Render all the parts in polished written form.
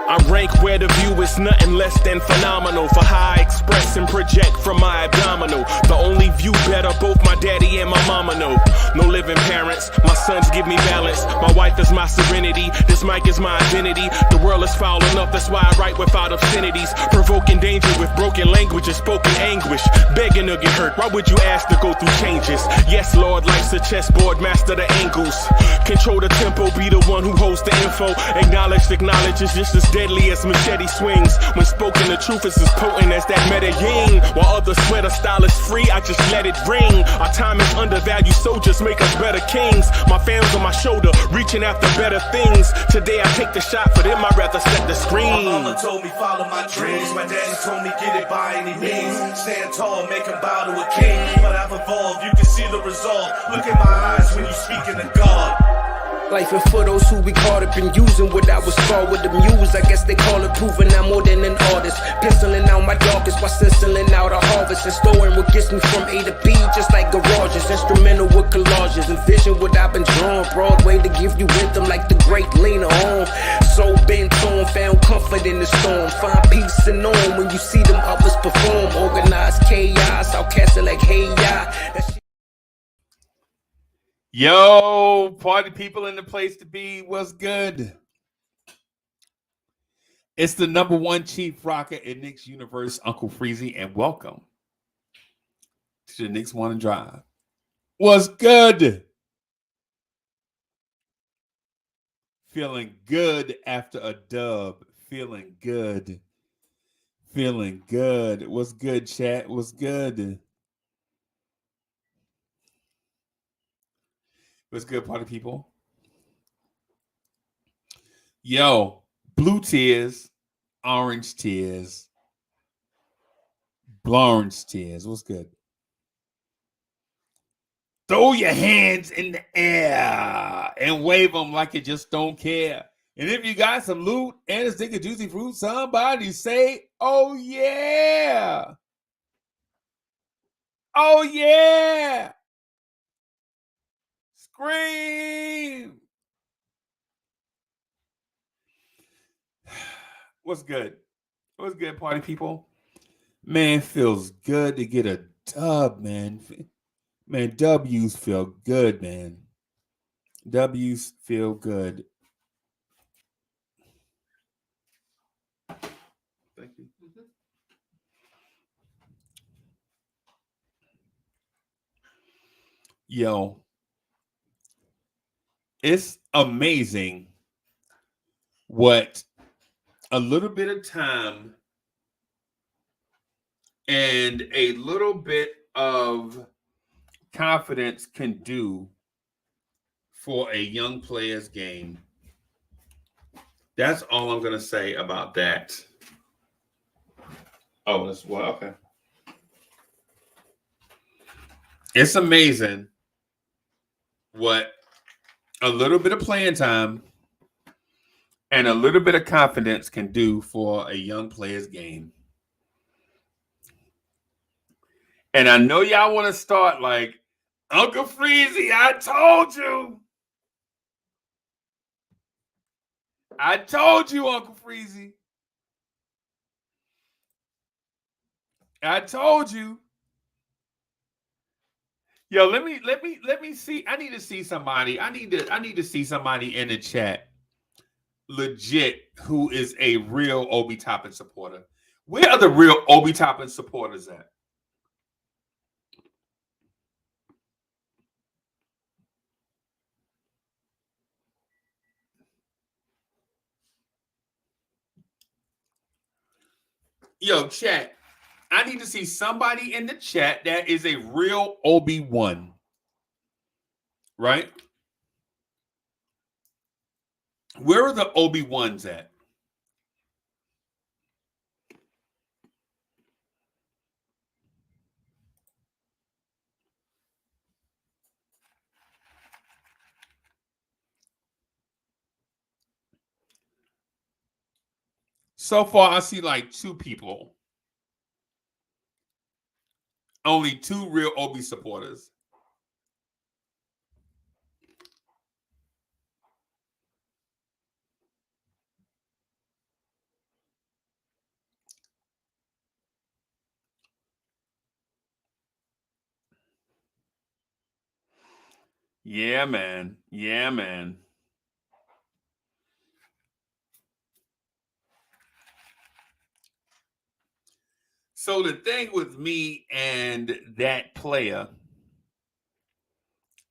I rank where the view is nothing less than phenomenal. For how I express and project from my abdominal. The only view better, both my daddy and my mama know. No living parents, my sons give me balance. My wife is my serenity, this mic is my identity. The world is foul enough, that's why I write without obscenities. Provoking danger with broken language and spoken anguish. Begging to get hurt, why would you ask to go through changes? Yes, Lord, life's a chessboard, master the angles. Control the tempo, be the one who holds the info. Acknowledge is just as deadly as machete swings. When spoken, the truth is as potent as that Medellin. While others swear the style is free, I just let it ring. Our time is undervalued, soldiers make us better kings. My family's on my shoulder, reaching after better things. Today I take the shot, for them I'd rather set the screen. My mama told me follow my dreams. My daddy told me get it by any means. Stand tall, make him bow to a king. But I've evolved, you can see the result. Look in my eyes when you speaking to God. Life and for those who we caught up in using what I was called with the muse. I guess they call it proving I'm more than an artist. Penciling out my darkest while stenciling out a harvest. And storing what gets me from A to B, just like garages. Instrumental with collages. Envision what I've been drawing. Broadway to give you rhythm like the great Lena Horne. So bent on, found comfort in the storm. Find peace and on when you see them others perform. Organized chaos, I'll cast it like hey ya. Yo, party people in the place to be. What's good? It's the number one chief rocker in Knicks universe, Uncle Freezy, and welcome to the Knicks Morning Drive. What's good? Feeling good after a dub. Feeling good. Feeling good. What's good, chat? What's good? What's good, party people? Yo, blue tears, orange tears, Blorange tears. What's good? Throw your hands in the air and wave them like you just don't care. And if you got some loot and a stick of juicy fruit, somebody say, oh yeah. Oh yeah. Scream! What's good? What's good, party people? Man, feels good to get a dub, man. Man, W's feel good, man. W's feel good. Thank you. Yo. It's amazing what a little bit of time and a little bit of confidence can do for a young player's game. That's all I'm going to say about that. Oh, that's well, okay. It's amazing what a little bit of playing time and a little bit of confidence can do for a young player's game. And I know y'all want to start like, Uncle Freezy, I told you. I told you, Uncle Freezy. I told you. Yo, let me see. I need to see somebody. I need to see somebody in the chat, legit, who is a real Obi Toppin supporter. Where are the real Obi Toppin supporters at? Yo, chat. I need to see somebody in the chat that is a real Obi-Wan. Right? Where are the Obi-Wans at? So far, I see like two people. Only 2 real Obi supporters. Yeah, man. Yeah, man. So the thing with me and that player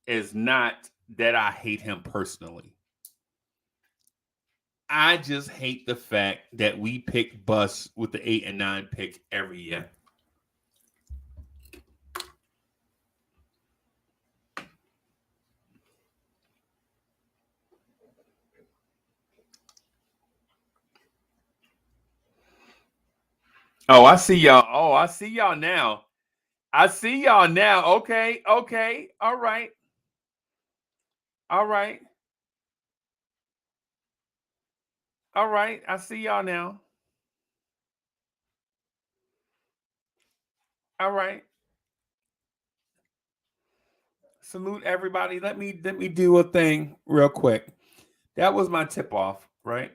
is not that I hate him personally. I just hate the fact that we pick Bus with the 8 and 9 pick every year. Oh, I see y'all. Oh, I see y'all now. I see y'all now. Okay. Okay. All right. All right. All right. I see y'all now. All right. Salute everybody. Let me do a thing real quick. That was my tip off, right?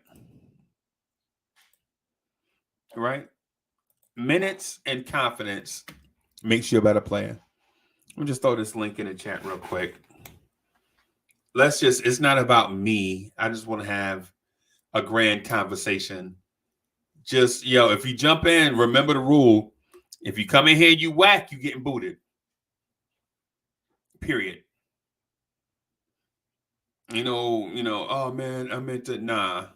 Right? Minutes and confidence makes you a better player. Let me just throw this link in the chat real quick. It's not about me. I just want to have a grand conversation. Just, if you jump in, remember the rule. If you come in here, you whack, you getting booted. Period. Oh man, I meant to, nah.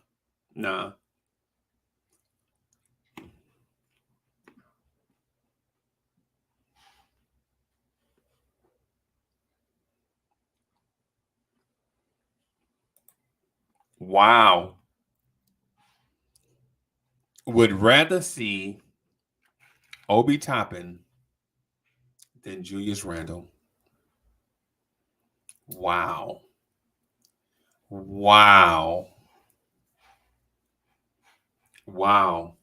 Wow. Would rather see Obi Toppin than Julius Randle. Wow. Wow. Wow.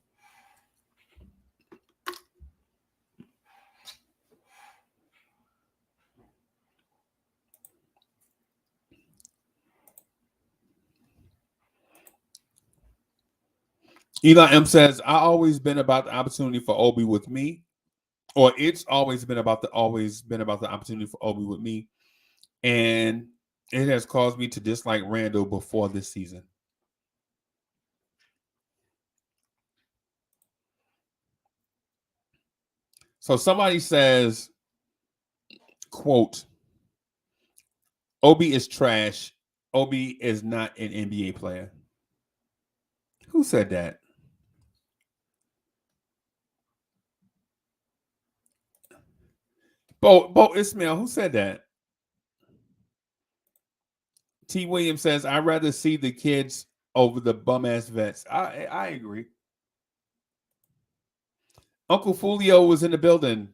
Eli M says, I always been about the opportunity for Obi with me. Or it's always been about the opportunity for Obi with me. And it has caused me to dislike Randle before this season. So somebody says, quote, Obi is trash. Obi is not an NBA player. Who said that? Bo Ismail, who said that? T. Williams says, I'd rather see the kids over the bum-ass vets. I agree. Uncle Fulio was in the building.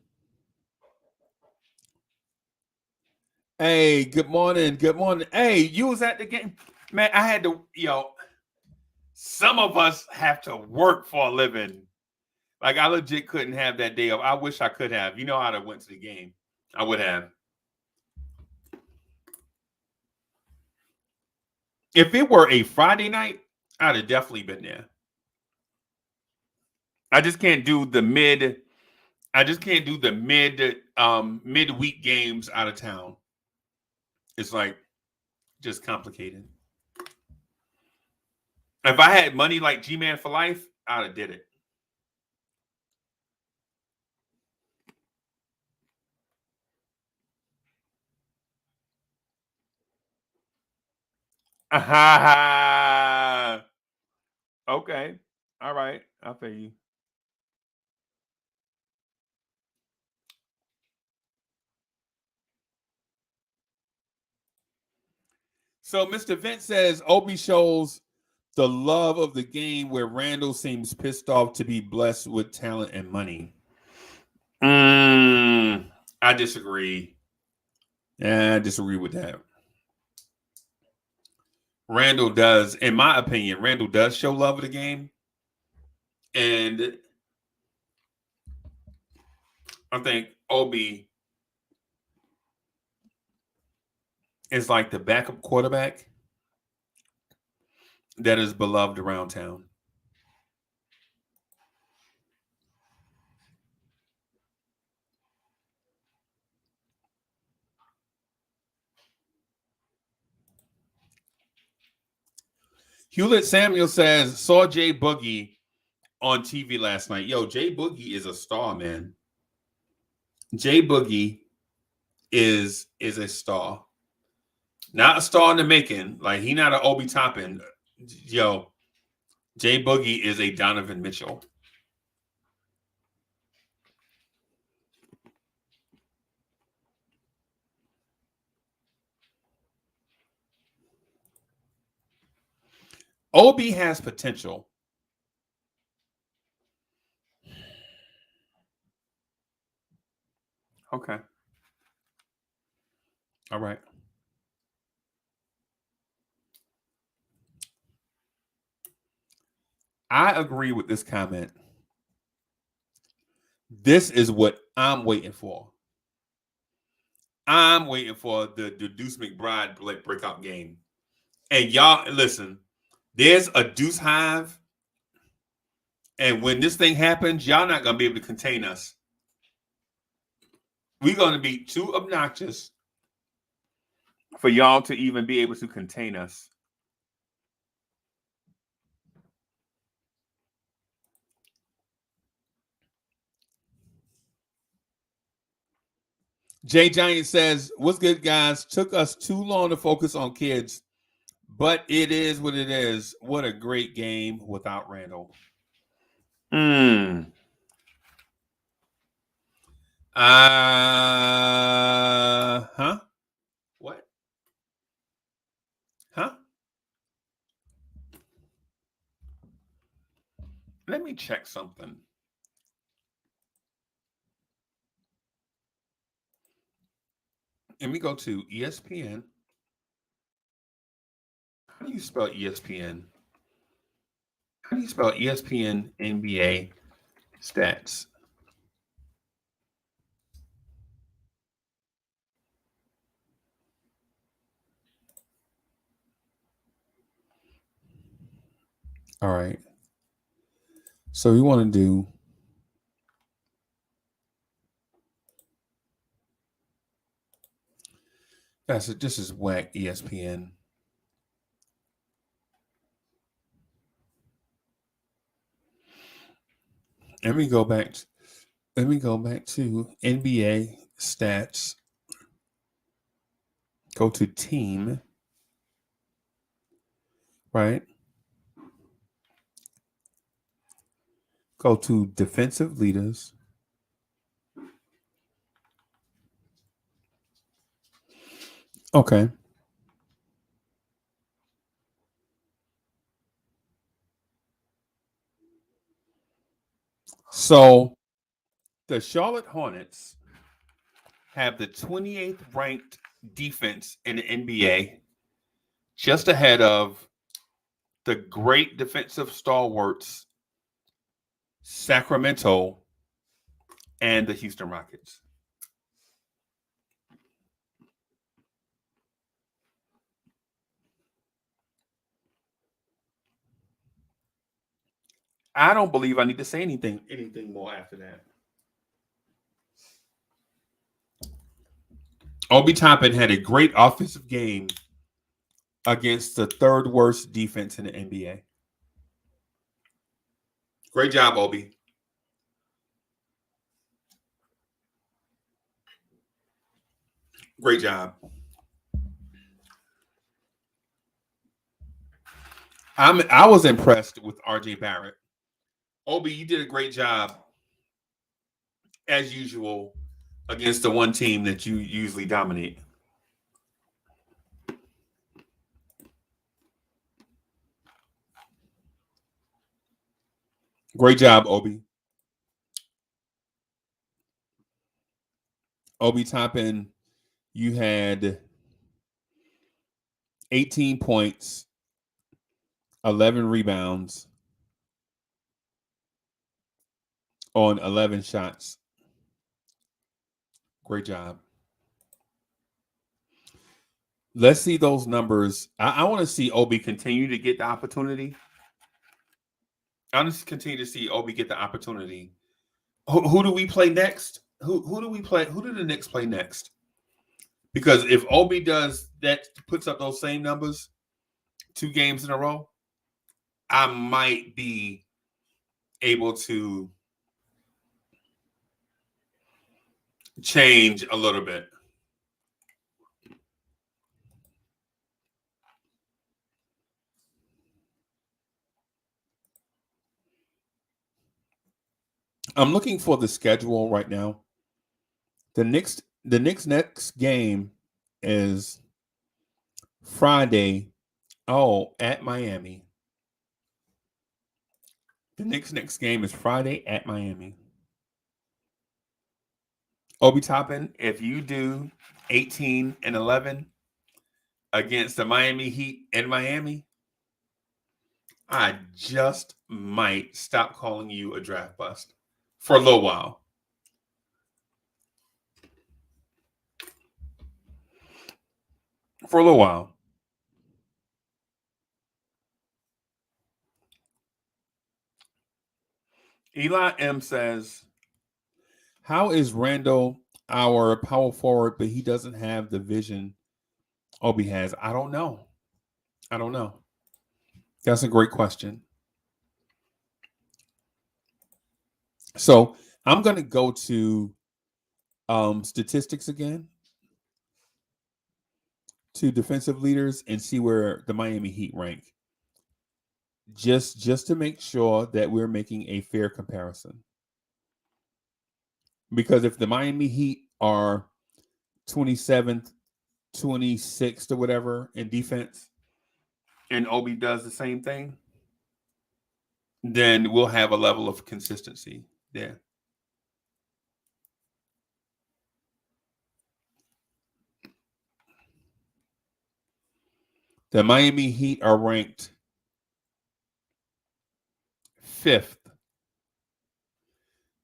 Hey, good morning. Good morning. Hey, you was at the game. Man, I had to, some of us have to work for a living. Like, I legit couldn't have that day off. I wish I could have. I'd have went to the game. I would have. If it were a Friday night, I'd have definitely been there. I just can't do the midweek games out of town. It's like just complicated. If I had money like G-Man for life, I'd have did it. Okay. All right. I'll pay you. So Mr. Vince says Obi shows the love of the game where Randle seems pissed off to be blessed with talent and money. I disagree. I disagree with that. Randle does, in my opinion, Randle does show love of the game. And I think Obi is like the backup quarterback that is beloved around town. Hewlett Samuel says, saw Jay Boogie on TV last night. Yo, Jay Boogie is a star, man. Jay Boogie is a star. Not a star in the making. Like, he not an Obi Toppin. Yo, Jay Boogie is a Donovan Mitchell. Obi has potential. Okay. All right. I agree with this comment. This is what I'm waiting for. I'm waiting for the Deuce McBride breakout game. And y'all, listen, there's a Deuce Hive. And when this thing happens, y'all not going to be able to contain us. We're going to be too obnoxious for y'all to even be able to contain us. Jay Giant says, what's good, guys? Took us too long to focus on kids, but it is what it is. What a great game without Randle. Huh? What? Huh? Let me check something. Let me go to ESPN. How do you spell ESPN? How do you spell ESPN NBA stats? All right. So we want to do this is whack ESPN. Let me go back to NBA stats. Go to team. Right? Go to defensive leaders. Okay. So the Charlotte Hornets have the 28th ranked defense in the NBA, just ahead of the great defensive stalwarts Sacramento and the Houston Rockets. I don't believe I need to say anything more after that. Obi Toppin had a great offensive game against the third worst defense in the NBA. Great job, Obi. Great job. I was impressed with RJ Barrett. Obi, you did a great job, as usual, against the one team that you usually dominate. Great job, Obi. Obi Toppin, you had 18 points, 11 rebounds on 11 shots. Great job. Let's see those numbers. I want to see Obi continue to get the opportunity. I want to continue to see Obi get the opportunity. Who do we play next? Who do we play? Who do the Knicks play next? Because if Obi does that, puts up those same numbers 2 games in a row, I might be able to change a little bit. I'm looking for the schedule right now. The Knicks next game is Friday. At Miami. The Knicks next game is Friday at Miami. Obi Toppin, if you do 18-11 against the Miami Heat in Miami, I just might stop calling you a draft bust for a little while. For a little while. Eli M says, how is Randle our power forward, but he doesn't have the vision Obi has? I don't know. That's a great question. So I'm going to go to statistics again, to defensive leaders, and see where the Miami Heat rank. Just to make sure that we're making a fair comparison. Because if the Miami Heat are 27th, 26th, or whatever in defense, and Obi does the same thing, then we'll have a level of consistency there. The Miami Heat are ranked 5th,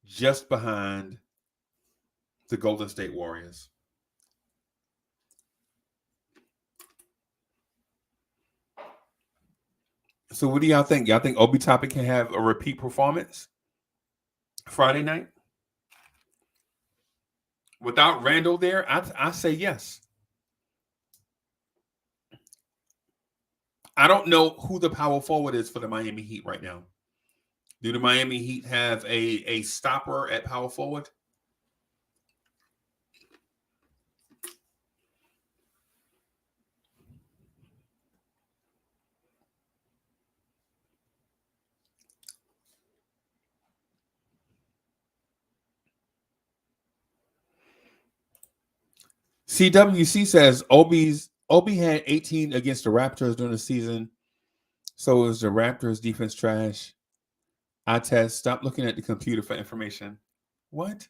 just behind the Golden State Warriors. So what do y'all think? Y'all think Obi Toppin can have a repeat performance Friday night? Without Randle there, I say yes. I don't know who the power forward is for the Miami Heat right now. Do the Miami Heat have a stopper at power forward? CWC says Obi had 18 against the Raptors during the season. So is the Raptors defense trash? I test. Stop looking at the computer for information. What?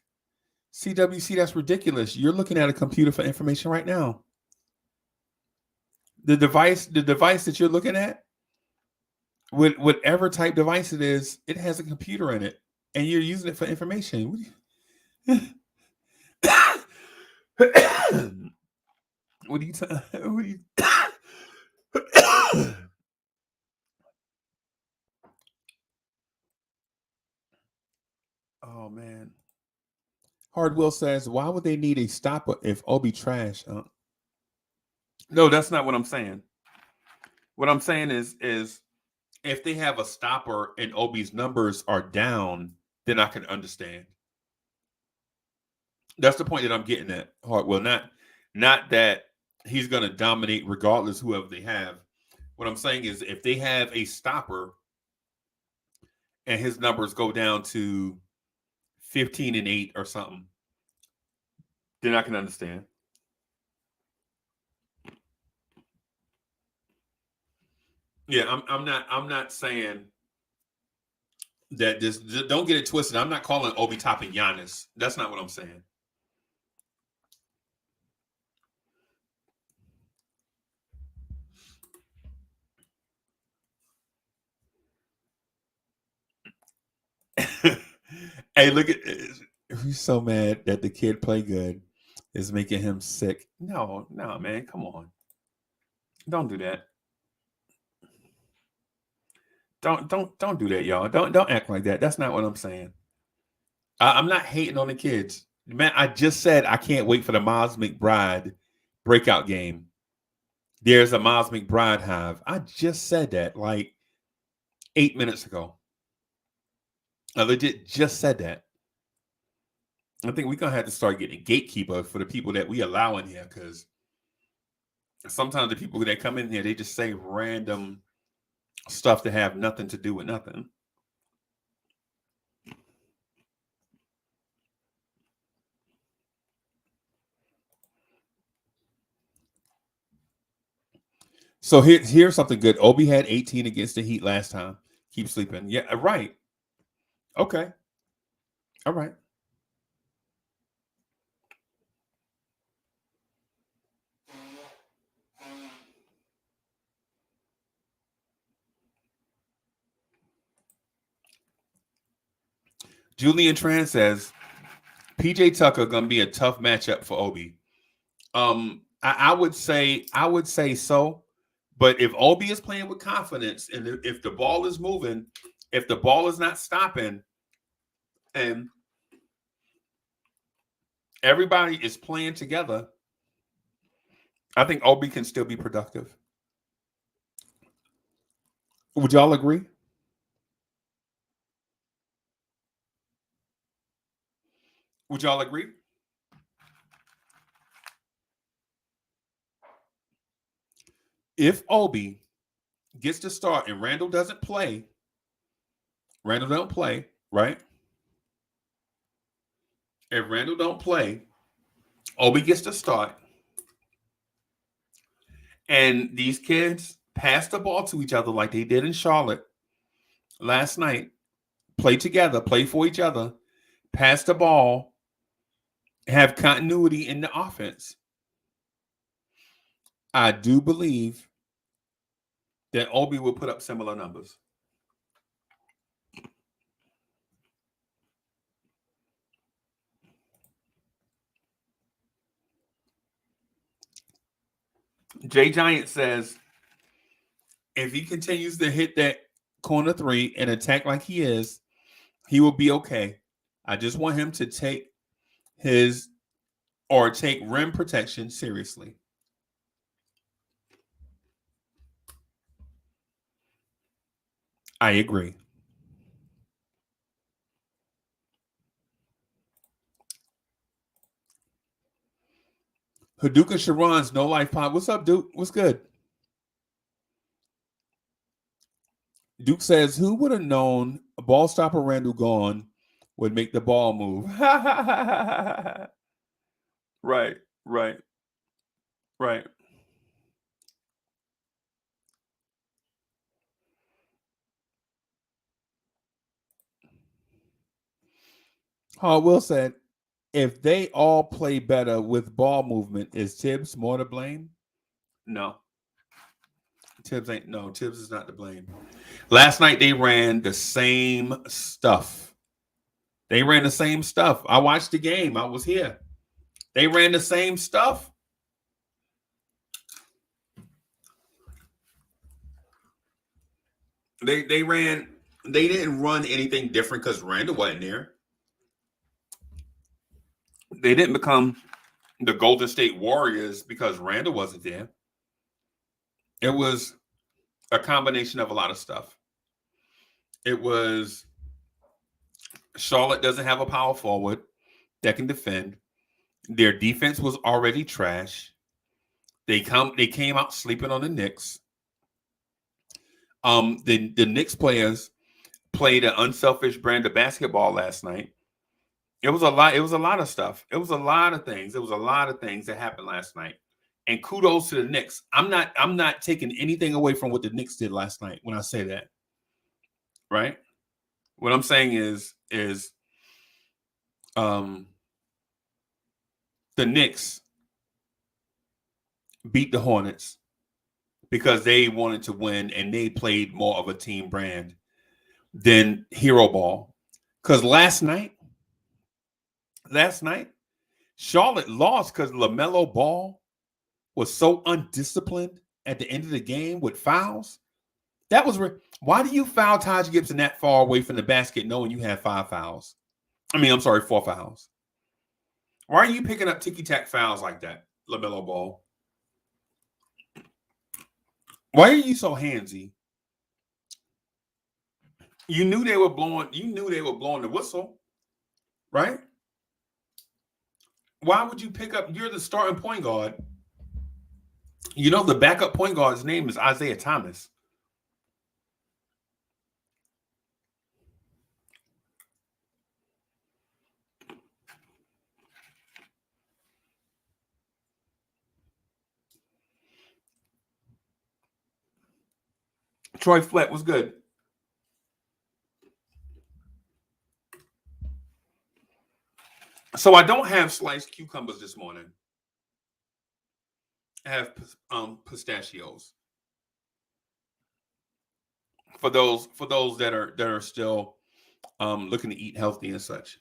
CWC, that's ridiculous. You're looking at a computer for information right now. The device that you're looking at, whatever type device it is, it has a computer in it, and you're using it for information. What are you Oh man. Hardwill says, why would they need a stopper if Obi trash? No, that's not what I'm saying. What I'm saying is if they have a stopper and Obi's numbers are down, then I can understand. That's the point that I'm getting at, Hardwill. Not that he's going to dominate regardless whoever they have. What I'm saying is if they have a stopper and his numbers go down to 15-8 or something, then I can understand. Yeah, I'm not saying that just don't get it twisted. I'm not calling Obi Toppin Giannis. That's not what I'm saying. Hey, look at he's so mad that the kid played good. is making him sick. No, man, come on. Don't do that. Don't do that, y'all. Don't act like that. That's not what I'm saying. I'm not hating on the kids. Man, I just said I can't wait for the Miles McBride breakout game. There's a Miles McBride hive. I just said that like 8 minutes ago. I legit just said that. I think we're going to have to start getting a gatekeeper for the people that we allow in here, because sometimes the people that come in here, they just say random stuff that have nothing to do with nothing. So here's something good. Obi had 18 against the Heat last time. Keep sleeping. Yeah, right. Okay. All right. Julian Tran says PJ Tucker gonna be a tough matchup for Obi. I would say so, but if Obi is playing with confidence and if the ball is moving, if the ball is not stopping, and everybody is playing together, I think Obi can still be productive. Would y'all agree? Would y'all agree? If Obi gets to start and Randle don't play, right? If Randle don't play, Obi gets to start. And these kids pass the ball to each other like they did in Charlotte last night. Play together, play for each other, pass the ball, have continuity in the offense. I do believe that Obi will put up similar numbers. Jay Giant says, if he continues to hit that corner three and attack like he is, he will be okay. I just want him to take rim protection seriously. I agree. Haduka Sharon's No Life Pod. What's up, Duke? What's good? Duke says, who would have known a ball stopper Randle gone would make the ball move? Right. Will said, if they all play better with ball movement, is Tibbs more to blame? No. Tibbs is not to blame. Last night they ran the same stuff. I watched the game. I was here. They ran the same stuff. They didn't run anything different because Randle wasn't there. They didn't become the Golden State Warriors because Randle wasn't there. It was a combination of a lot of stuff. It was Charlotte doesn't have a power forward that can defend. Their defense was already trash. They came out sleeping on the Knicks. The Knicks players played an unselfish brand of basketball last night. It was a lot of stuff. It was a lot of things. There was a lot of things that happened last night. And kudos to the Knicks. I'm not taking anything away from what the Knicks did last night when I say that. Right? What I'm saying is the Knicks beat the Hornets because they wanted to win and they played more of a team brand than hero ball. Because last night, Charlotte lost because LaMelo Ball was so undisciplined at the end of the game with fouls. That was why do you foul Taj Gibson that far away from the basket knowing you have 4 fouls? Why are you picking up ticky-tack fouls like that, LaMelo Ball? Why are you so handsy? You knew they were blowing the whistle, right? Why would you pick up? You're the starting point guard. You know the backup point guard's name is Isaiah Thomas. Troy Flett was good. So I don't have sliced cucumbers this morning. I have pistachios. For those that are still looking to eat healthy and such.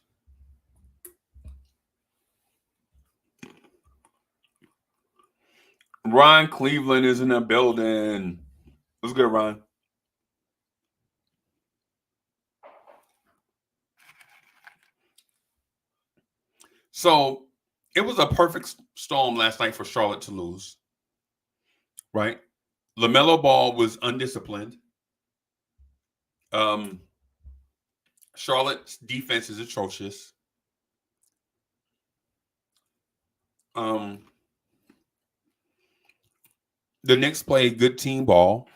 Ron Cleveland is in the building. What's good, Ron? So it was a perfect storm last night for Charlotte to lose, right? LaMelo Ball was undisciplined. Charlotte's defense is atrocious. The Knicks played good team ball.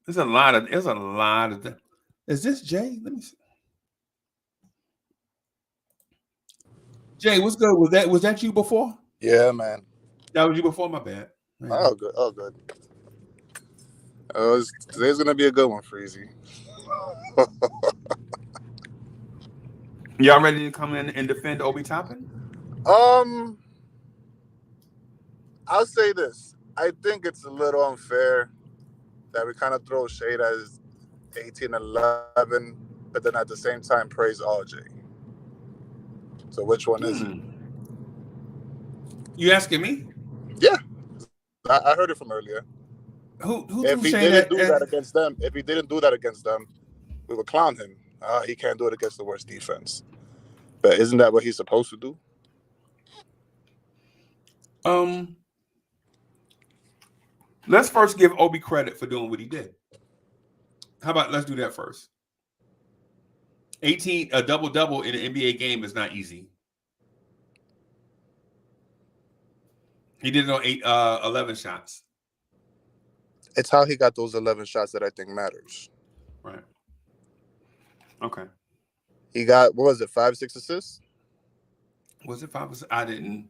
There's a lot of. Is this Jay? Let me see. Jay, what's good? Was that you before? Yeah, man. That was you before? My bad. Man. Oh, good. Oh, good. Today's gonna be a good one, Freezy. Y'all ready to come in and defend Obi Toppin? I'll say this. I think it's a little unfair that we kind of throw shade as 18-11, but then at the same time praise RJ. So which one is it? You asking me? Yeah, I heard it from earlier. Who if he didn't do that against them, we would clown him. He can't do it against the worst defense. But isn't that what he's supposed to do? Let's first give Obi credit for doing what he did. How about let's do that first? A double-double in an NBA game is not easy. He did it on 11 shots. It's how he got those 11 shots that I think matters. Right. Okay. He got, 5-6 assists? Was it 5? I can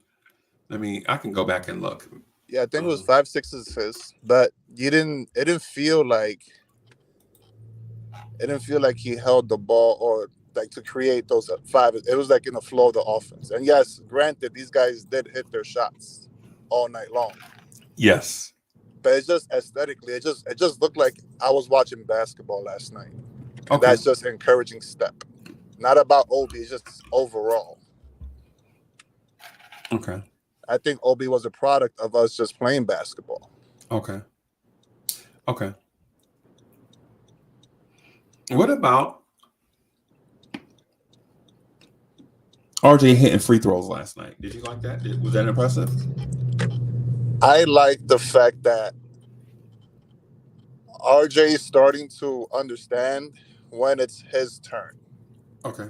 go back and look. Yeah, I think it was 5-6 assists, but it didn't feel like he held the ball or like to create those 5. It was like in the flow of the offense. And yes, granted, these guys did hit their shots all night long. Yes. But it's just aesthetically, it just looked like I was watching basketball last night. And okay. That's just an encouraging step. Not about Obi, it's just overall. Okay. I think Obi was a product of us just playing basketball. Okay. What about RJ hitting free throws last night? Did you like that? Was that impressive? I like the fact that RJ is starting to understand when it's his turn. Okay.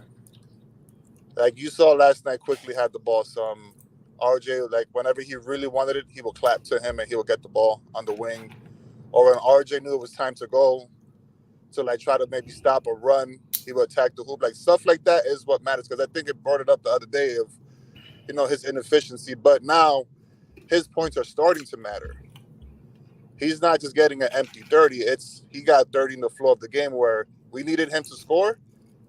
Like you saw last night, quickly had the ball some. RJ, like whenever he really wanted it, he will clap to him and he will get the ball on the wing. Or when RJ knew it was time to go, to like try to maybe stop or run, he will attack the hoop. Like stuff like that is what matters, because I think it brought it up the other day of, his inefficiency. But now his points are starting to matter. He's not just getting an empty 30. He got 30 in the flow of the game where we needed him to score.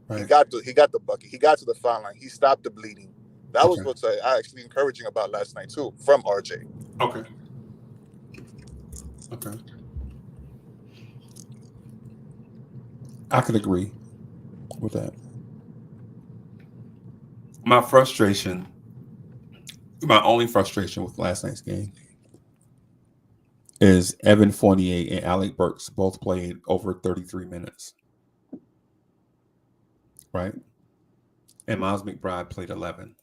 Right. He got the bucket. He got to the foul line. He stopped the bleeding. That was what's actually encouraging about last night too, from RJ. Okay. I could agree with that. My only frustration with last night's game is Evan Fournier and Alec Burks both played over 33 minutes. Right? And Miles McBride played 11.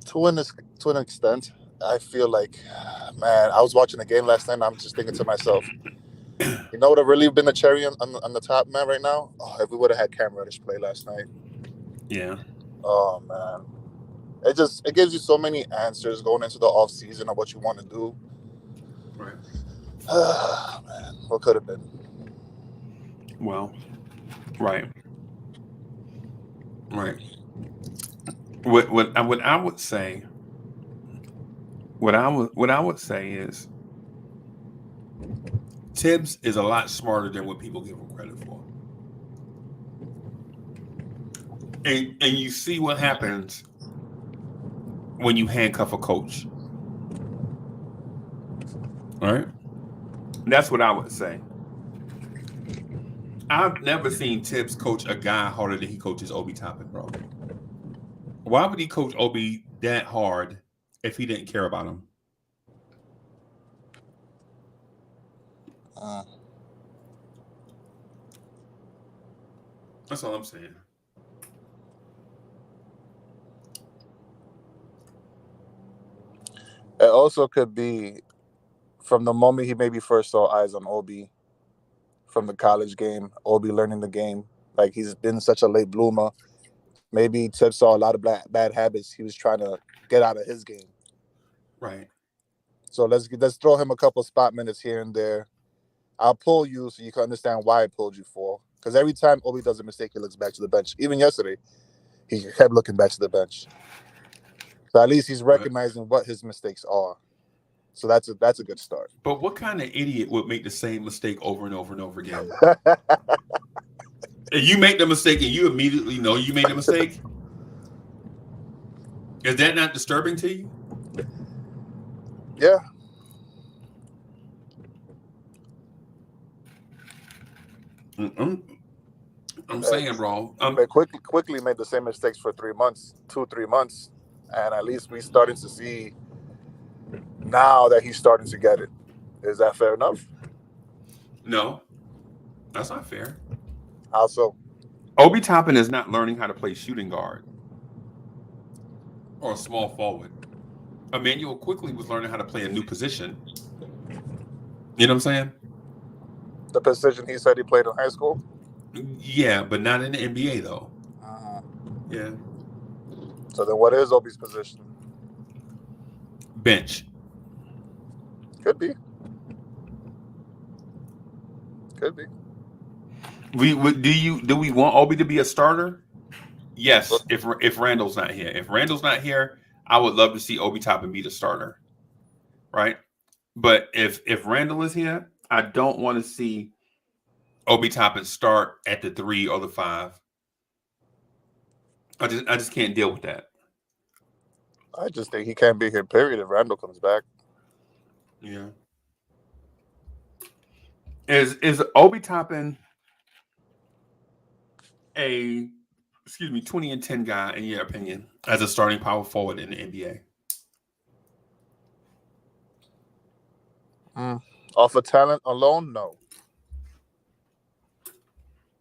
To an extent, I feel like, man, I was watching the game last night and I'm just thinking to myself, you know what would have really been the cherry on the top, man, right now? Oh, if we would have had Cam Reddish play last night. Yeah. Oh, man. It gives you so many answers going into the offseason of what you want to do. Right. Man, what could have been? Well, right. Right. What I would say is Tibbs is a lot smarter than what people give him credit for. And you see what happens when you handcuff a coach. All right? That's what I would say. I've never seen Tibbs coach a guy harder than he coaches Obi Toppin, bro. Why would he coach Obi that hard if he didn't care about him? That's all I'm saying. It also could be from the moment he maybe first saw eyes on Obi from the college game, Obi learning the game. Like, he's been such a late bloomer. Maybe Tibbs saw a lot of bad habits he was trying to get out of his game. Right. So let's throw him a couple spot minutes here and there. I'll pull you so you can understand why I pulled you for. Because every time Obi does a mistake, he looks back to the bench. Even yesterday, he kept looking back to the bench. So at least he's recognizing what his mistakes are. So that's a good start. But what kind of idiot would make the same mistake over and over and over again? If you make the mistake and you immediately know you made a mistake, is that not disturbing to you? Yeah. I'm saying, bro. They quickly made the same mistakes for 3 months, 2-3 months, and at least we're starting to see now that he's starting to get it. Is that fair enough? No, that's not fair. How so? Obi Toppin is not learning how to play shooting guard or small forward. Emmanuel quickly was learning how to play a new position. You know what I'm saying? The position he said he played in high school? Yeah, but not in the NBA, though. Yeah. So then what is Obi's position? Bench. Could be. Could be. Do we want Obi to be a starter? Yes, if Randle's not here. If Randle's not here, I would love to see Obi Toppin be the starter. Right? But if Randle is here, I don't want to see Obi Toppin start at the 3 or the 5. I just can't deal with that. I just think he can't be here, period, if Randle comes back. Yeah. Is Obi Toppin a 20-10 guy in your opinion as a starting power forward in the NBA? Off of talent alone, no.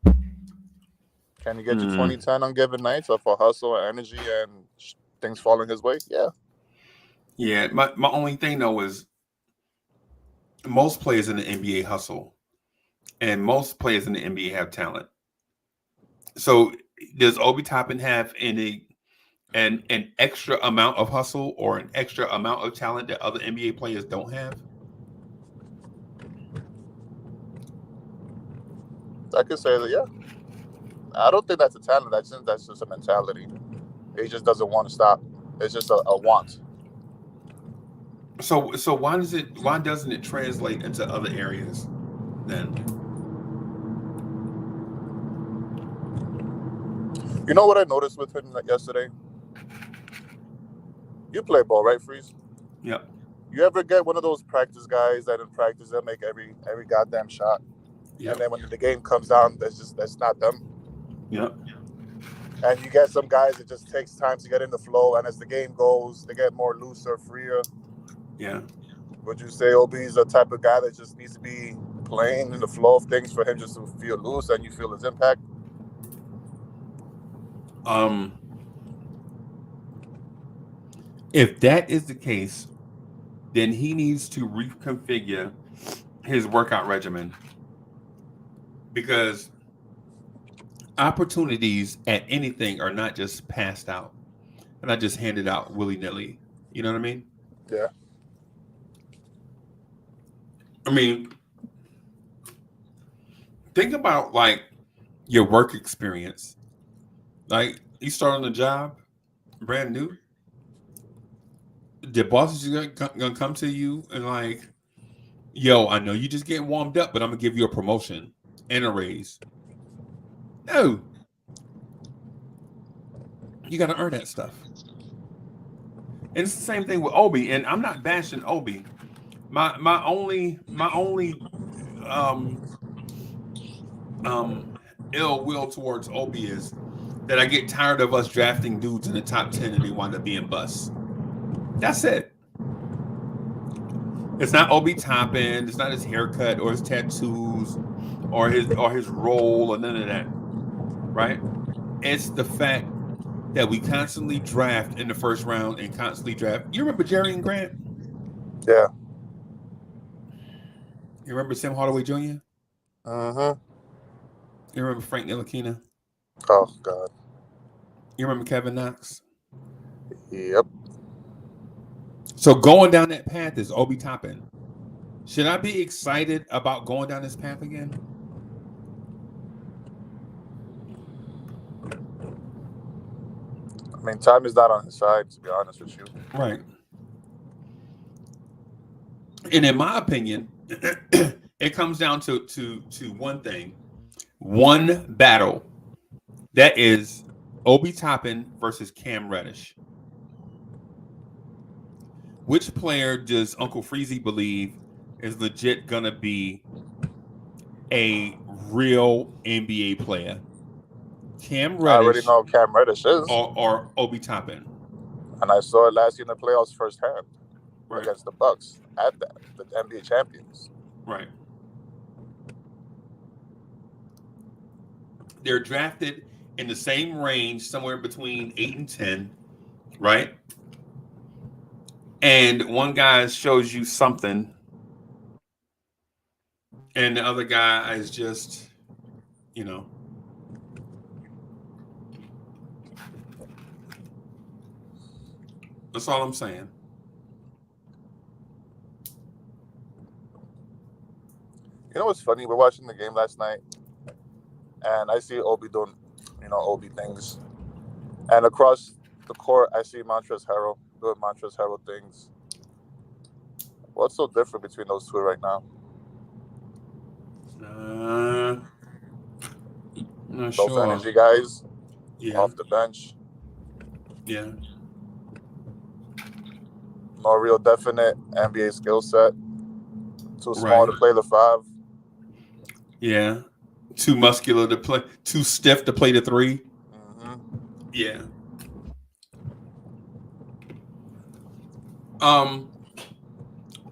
Can he get you 20-10 on given nights off of hustle and energy and things falling his way? Yeah. Yeah. My only thing though is most players in the NBA hustle, and most players in the NBA have talent. So does Obi Toppin have an extra amount of hustle or an extra amount of talent that other NBA players don't have? I could say that, yeah. I don't think that's a talent. That's just a mentality. He just doesn't want to stop. It's just a want. So why doesn't it translate into other areas then? You know what I noticed with him yesterday? You play ball, right, Freeze? Yep. You ever get one of those practice guys that in practice they'll make every goddamn shot? Yep. And then when the game comes down, that's not them. Yep. And you get some guys, it just takes time to get in the flow. And as the game goes, they get more looser, freer. Yeah. Would you say Obi's the type of guy that just needs to be playing in the flow of things for him just to feel loose and you feel his impact? If that is the case, then he needs to reconfigure his workout regimen, because opportunities at anything are not just passed out and not just handed out willy-nilly. You know what I mean? Yeah. I mean, think about like your work experience. Like you start on the job, brand new. The boss is gonna come to you and like, yo, I know you just getting warmed up, but I'm gonna give you a promotion and a raise. No. You gotta earn that stuff. And it's the same thing with Obi. And I'm not bashing Obi. My only ill will towards Obi is that I get tired of us drafting dudes in the top 10 and they wind up being busts. That's it. It's not Obi Toppin, it's not his haircut or his tattoos or his role or none of that. Right? It's the fact that we constantly draft in the first round and constantly draft. You remember Jerry and Grant? Yeah. You remember Sam Hardaway Jr.? Uh-huh. You remember Frank Ntilikina? Oh, God. You remember Kevin Knox? Yep. So going down that path is Obi Toppin. Should I be excited about going down this path again? I mean, time is not on his side, to be honest with you. Right. And in my opinion, it comes down to one thing, one battle. That is Obi Toppin versus Cam Reddish. Which player does Uncle Freezy believe is legit gonna be a real NBA player? Cam Reddish. I already know Cam Reddish is. Or Obi Toppin. And I saw it last year in the playoffs firsthand. Right. Against the Bucks at the NBA champions. Right. They're drafted in the same range, somewhere between 8 and 10, right? And one guy shows you something, and the other guy is just, you know. That's all I'm saying. You know what's funny? We're watching the game last night, and I see Obi doing, Obi things. And across the court, I see Montrezl Harrell doing Montrezl Harrell things. What's so different between those two right now? Not Both sure. energy guys, Yeah. off the bench. Yeah. No real definite NBA skill set. Too small Right. to play the 5. Yeah. Too muscular to play, too stiff to play the 3. Mm-hmm. Yeah.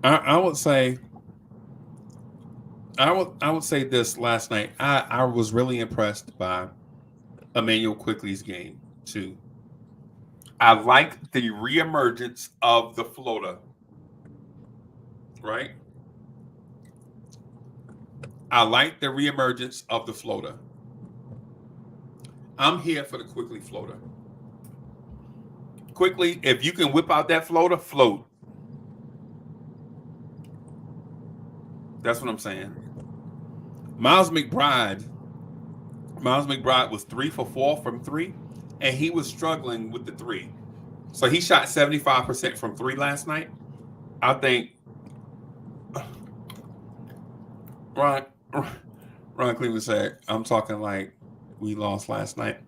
I would say this last night. I was really impressed by Emmanuel Quickly's game too. I like the reemergence of the floater. Right? I like the reemergence of the floater. I'm here for the Quickly floater. Quickly, if you can whip out that floater, float. That's what I'm saying. Miles McBride was 3 for 4 from 3, and he was struggling with the 3. So he shot 75% from 3 last night. I think Ron Cleveland said, I'm talking like we lost last night.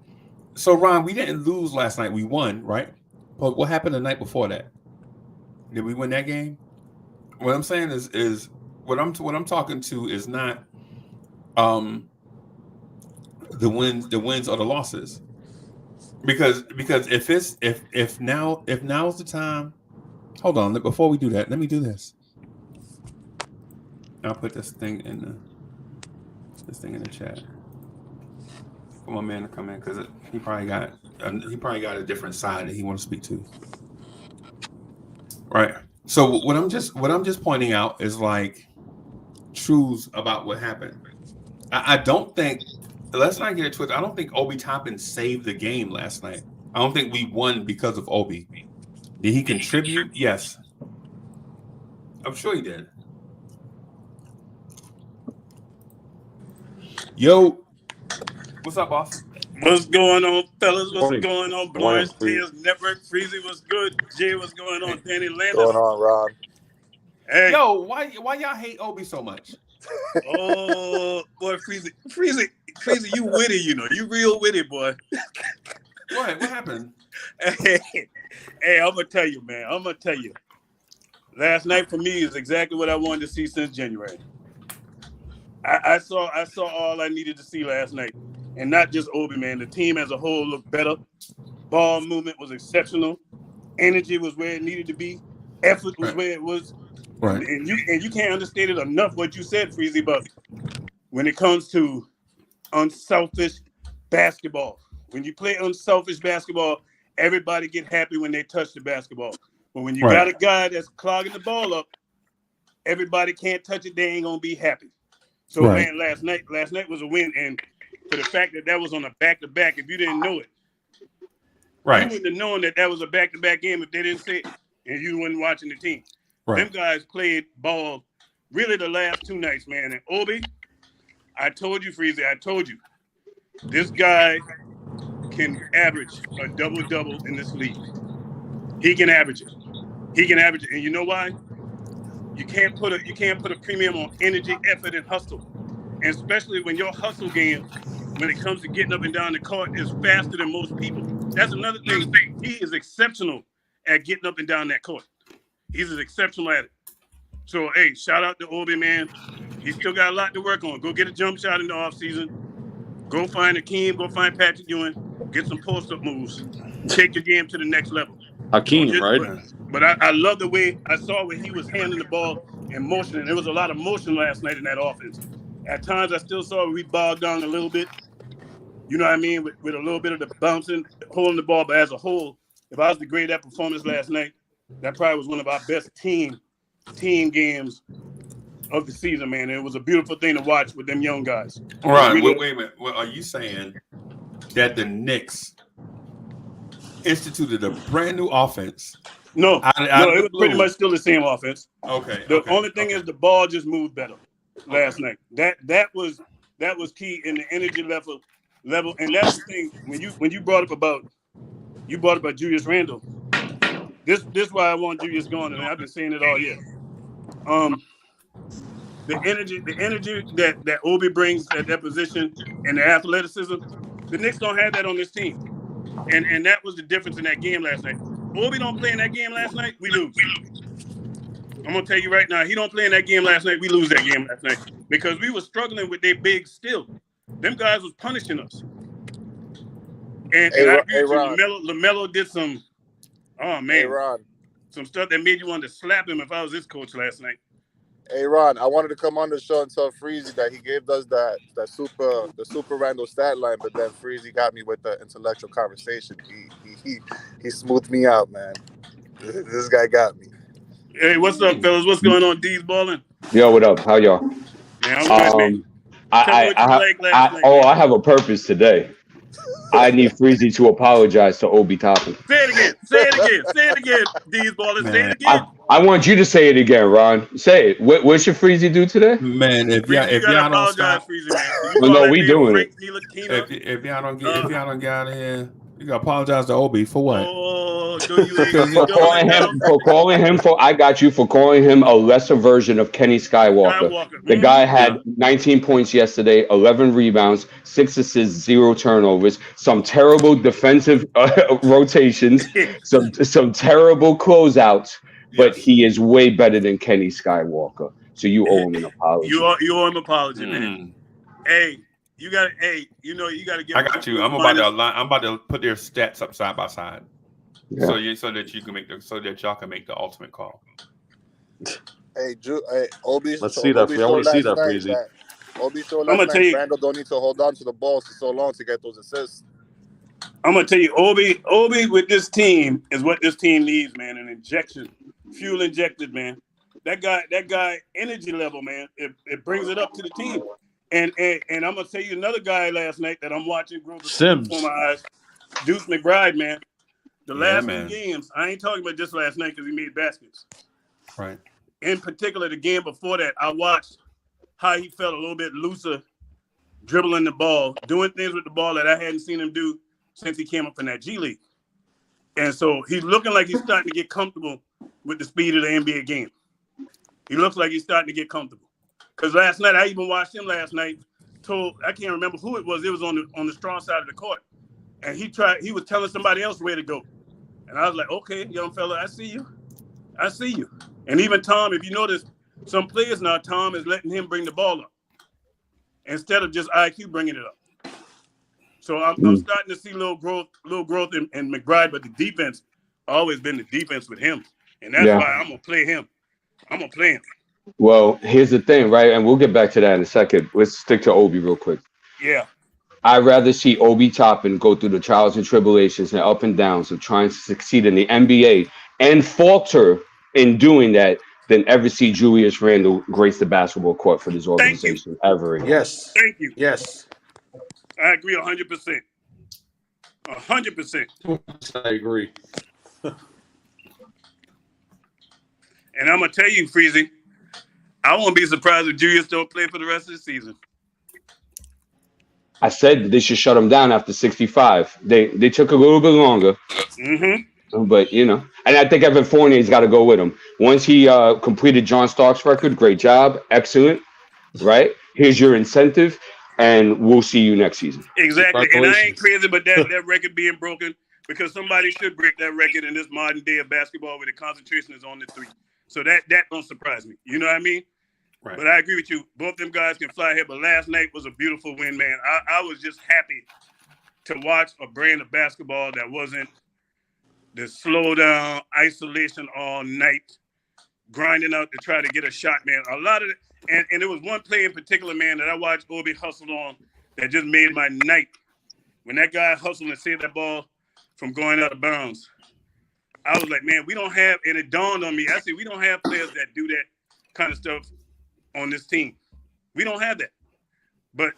So Ron, we didn't lose last night. We won, right? But what happened the night before that? Did we win that game? What I'm saying is what I'm talking to is not the the wins or the losses. Because if now's the time. Hold on, before we do that, let me do this. I'll put this thing in the chat for my man to come in because he probably got a different side that he wants to speak to. Right. So what I'm just pointing out is like truths about what happened. I don't think. Let's not get it twisted. I don't think Obi Toppin saved the game last night. I don't think we won because of Obi. Did he contribute? Yes. I'm sure he did. Yo, what's up, boss? What's going on, fellas? What's going on, Blorange? Tears Network. Freezy was good. Jay, what's going on? Danny Landis. What's going on, Ron? Hey. Yo, why y'all hate Obi so much? Oh, boy, Freezy, you witty, you know. You real witty, boy. What happened? Hey, I'm going to tell you, man. I'm going to tell you. Last night for me is exactly what I wanted to see since January. I saw all I needed to see last night. And not just Obi, man. The team as a whole looked better. Ball movement was exceptional. Energy was where it needed to be. Effort was where it was. Right. And you can't understate it enough what you said, Freezy, but when it comes to unselfish basketball, when you play unselfish basketball, everybody get happy when they touch the basketball. But when you got a guy that's clogging the ball up, everybody can't touch it, they ain't gonna be happy. So man, last night was a win, and for the fact that was on a back-to-back, if you didn't know it, you wouldn't have known that was a back-to-back game if they didn't say it, and you wasn't watching the team. Them guys played ball really the last 2 nights, man. And Obi, I told you, Freezy, this guy can average a double-double in this league. He can average it. And you know why? You can't put a premium on energy, effort, and hustle. And especially when your hustle game, when it comes to getting up and down the court, is faster than most people. That's another thing. He is exceptional at getting up and down that court. He's exceptional at it. So, hey, shout out to Obi, man. He's still got a lot to work on. Go get a jump shot in the offseason. Go find Akeem. Go find Patrick Ewing. Get some post-up moves. Take your game to the next level. Akeem, right? But I love the way I saw when he was handling the ball in motion. And there was a lot of motion last night in that offense. At times, I still saw we bogged down a little bit. You know what I mean? With a little bit of the bouncing, holding the ball. But as a whole, if I was to grade that performance last night, that probably was one of our best team games of the season, man. And it was a beautiful thing to watch with them young guys. All right, wait a minute. Well, are you saying that the Knicks instituted a brand new offense? No, it was pretty much still the same offense. Okay. The only thing is the ball just moved better last night. That was key in the energy level, and that's the thing when you brought up about Julius Randle. This is why I want Julius going, and I've been saying it all year. The energy that Obi brings at that position and the athleticism, the Knicks don't have that on this team, and that was the difference in that game last night. Obi don't play in that game last night, we lose. I'm gonna tell you right now, he don't play in that game last night, we lose that game last night because we were struggling with their big still. Them guys was punishing us. And LaMelo did some. Oh, man. Hey, Ron. Some stuff that made you want to slap him if I was his coach last night. Hey, Ron, I wanted to come on the show and tell Freezy that he gave us the super Randle stat line, but then Freezy got me with the intellectual conversation. He smoothed me out, man. This guy got me. Hey, what's up, fellas? What's going on? D's balling? Yo, what up? How y'all? Yeah, I'm good, man. I have a purpose today. I need Freezy to apologize to Obi Toppin. Say it again. D's balling. Say it again. I want you to say it again, Ron. Say it. What should Freezy do today? Man, if y'all don't stop, Freezy, man. Well, no, we doing it. If y'all don't get out of here, you gotta apologize to Obi for what? Oh, for calling him a lesser version of Kenny Skywalker. The guy had 19 points yesterday, 11 rebounds, 6 assists, 0 turnovers, some terrible defensive rotations, some terrible closeouts, but he is way better than Kenny Skywalker. So you owe him an apology. You owe him an apology, man. Hey, you got to get. I got you. I'm about to put their stats up side by side, Yeah. so that y'all can make the ultimate call. Hey, Obi. Let's see that. I want to see that, Freezy. Obi showed last night Randle don't need to hold on to the ball for so long to get those assists. I'm gonna tell you, Obi with this team is what this team needs, man. An injection, fuel injected, man. That guy, energy level, man. It brings it up to the team. And I'm gonna tell you another guy last night that I'm watching grow before my eyes, Deuce McBride, man. The last few games, I ain't talking about just last night because he made baskets. Right. In particular, the game before that, I watched how he felt a little bit looser, dribbling the ball, doing things with the ball that I hadn't seen him do since he came up in that G League. And so he's looking like he's starting to get comfortable with the speed of the NBA game. He looks like he's starting to get comfortable. Because last night, I even watched him last night, I can't remember who it was. It was on the strong side of the court. And he was telling somebody else where to go. And I was like, okay, young fella, I see you. And even Tom, if you notice, some players now, Tom is letting him bring the ball up instead of just IQ bringing it up. So I'm starting to see a little growth in McBride, but the defense always been the defense with him. And that's why I'm going to play him. Well, here's the thing, right? And we'll get back to that in a second. Let's stick to Obi real quick. Yeah. I'd rather see Obi Toppin go through the trials and tribulations and up and downs of trying to succeed in the NBA and falter in doing that than ever see Julius Randle grace the basketball court for this organization ever again. Yes. Thank you. Yes. I agree 100%. 100%. I agree. And I'm going to tell you, Freezy, I won't be surprised if Julius don't play for the rest of the season. I said they should shut him down after 65. They took a little bit longer. Mm-hmm. But, and I think Evan Fournier's got to go with him. Once he completed John Stark's record, great job. Excellent. Right? Here's your incentive, and we'll see you next season. Exactly. And I ain't crazy about that record being broken because somebody should break that record in this modern day of basketball where the concentration is on the three. So that don't surprise me. You know what I mean? Right. But I agree with you. Both them guys can fly here. But last night was a beautiful win, man. I was just happy to watch a brand of basketball that wasn't the slow down, isolation all night, grinding out to try to get a shot, man. A lot of it, and there was one play in particular, man, that I watched Obi hustle on that just made my night. When that guy hustled and saved that ball from going out of bounds, I was like, man, we don't have, and it dawned on me. I said, we don't have players that do that kind of stuff on this team. We don't have that. But,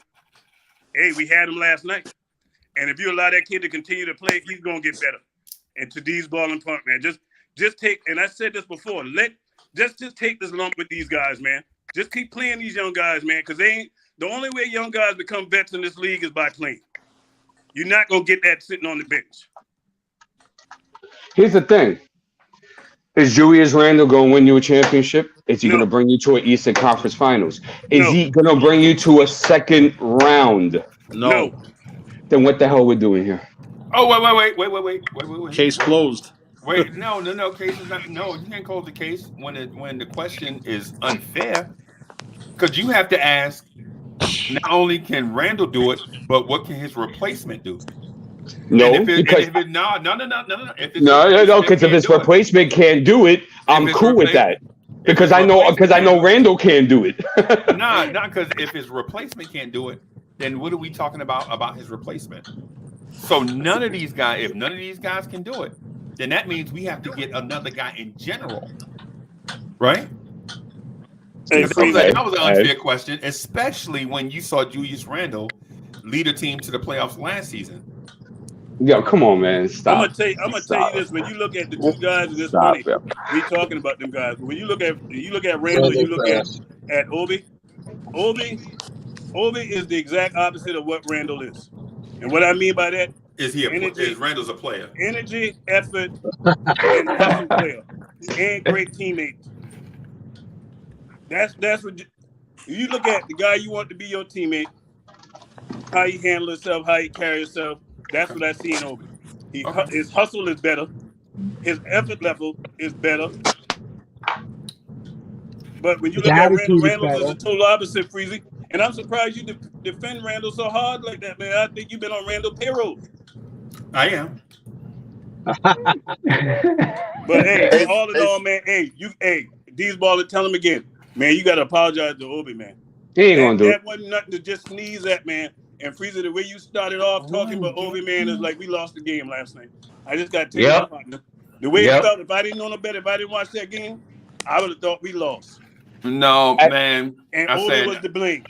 hey, we had him last night. And if you allow that kid to continue to play, he's going to get better. And to these ball and punk, man, just take, and I said this before, just take this lump with these guys, man. Just keep playing these young guys, man, because the only way young guys become vets in this league is by playing. You're not going to get that sitting on the bench. Here's the thing. Is Julius Randle going to win you a championship? Is he going to bring you to an Eastern Conference Finals? Is he going to bring you to a second round? No. Then what the hell we're doing here? Oh, wait. Case closed. Wait, no. Case is not. No, you can't close the case when the question is unfair. Because you have to ask, not only can Randle do it, but what can his replacement do? No, because if his replacement can't do it, I'm cool with that. Because I know Randle can't do it. Not because if his replacement can't do it, then what are we talking about his replacement? So if none of these guys can do it, then that means we have to get another guy in general, right? That was an unfair question, especially when you saw Julius Randle lead a team to the playoffs last season. Yo, come on, man. Stop. I'm gonna tell you this. When you look at the two guys in this money, we talking about them guys. But when you look at Randle, you look at Obi. Obi is the exact opposite of what Randle is. And what I mean by that is Randle's a player. Energy, effort, and hustle player. And great teammate. That's what you look at the guy you want to be your teammate, how he handle himself, how he carry himself. That's what I see in Obi. His hustle is better. His effort level is better. But when you look at Randle is the total opposite, Freezy. And I'm surprised defend Randle so hard like that, man. I think you've been on Randle payroll. I am. But hey, all in all, man, D's baller, tell him again, man. You gotta apologize to Obi, man. He ain't gonna do it. That wasn't nothing to just sneeze at, man. And Freezer, the way you started off talking about Obi, man, is like we lost the game last night. I just got to tell you, my partner, the way it felt. If I didn't know no better, if I didn't watch that game, I would have thought we lost. No, man. And Obi was to blame.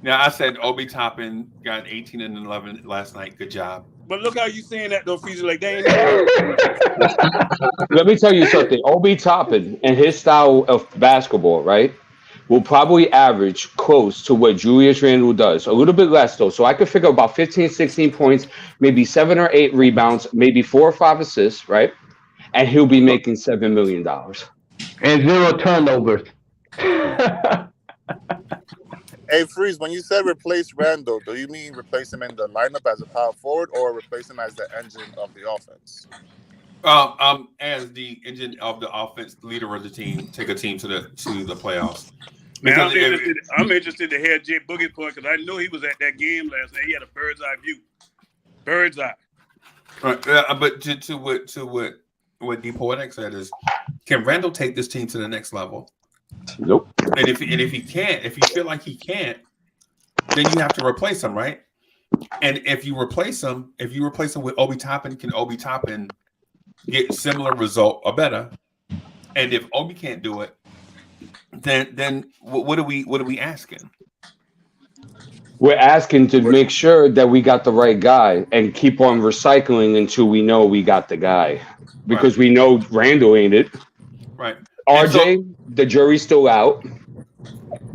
Yeah, I said Obi Toppin got 18 and 11 last night. Good job. But look how you saying that though, Freezer. Like they ain't. Let me tell you something. Obi Toppin and his style of basketball, right, will probably average close to what Julius Randle does. A little bit less, though. So I could figure about 15, 16 points, maybe 7 or 8 rebounds, maybe 4 or 5 assists, right? And he'll be making $7 million. And 0 turnovers. Hey, Freeze, when you said replace Randle, do you mean replace him in the lineup as a power forward or replace him as the engine of the offense? As the engine of the offense, leader of the team, take a team to the playoffs. Man, I'm interested to hear Jay Boogie's point because I know he was at that game last night. He had a bird's eye view. Bird's eye. Right, but to what D Poetic said is, can Randle take this team to the next level? Nope. And if he can't, if you feel like he can't, then you have to replace him, right? And if you replace him with Obi Toppin, can Obi Toppin get similar result or better? And if Obi can't do it, then what are we asking? We're asking to make sure that we got the right guy and keep on recycling until we know we got the guy, because we know Randle ain't it. Right. RJ, the jury's still out,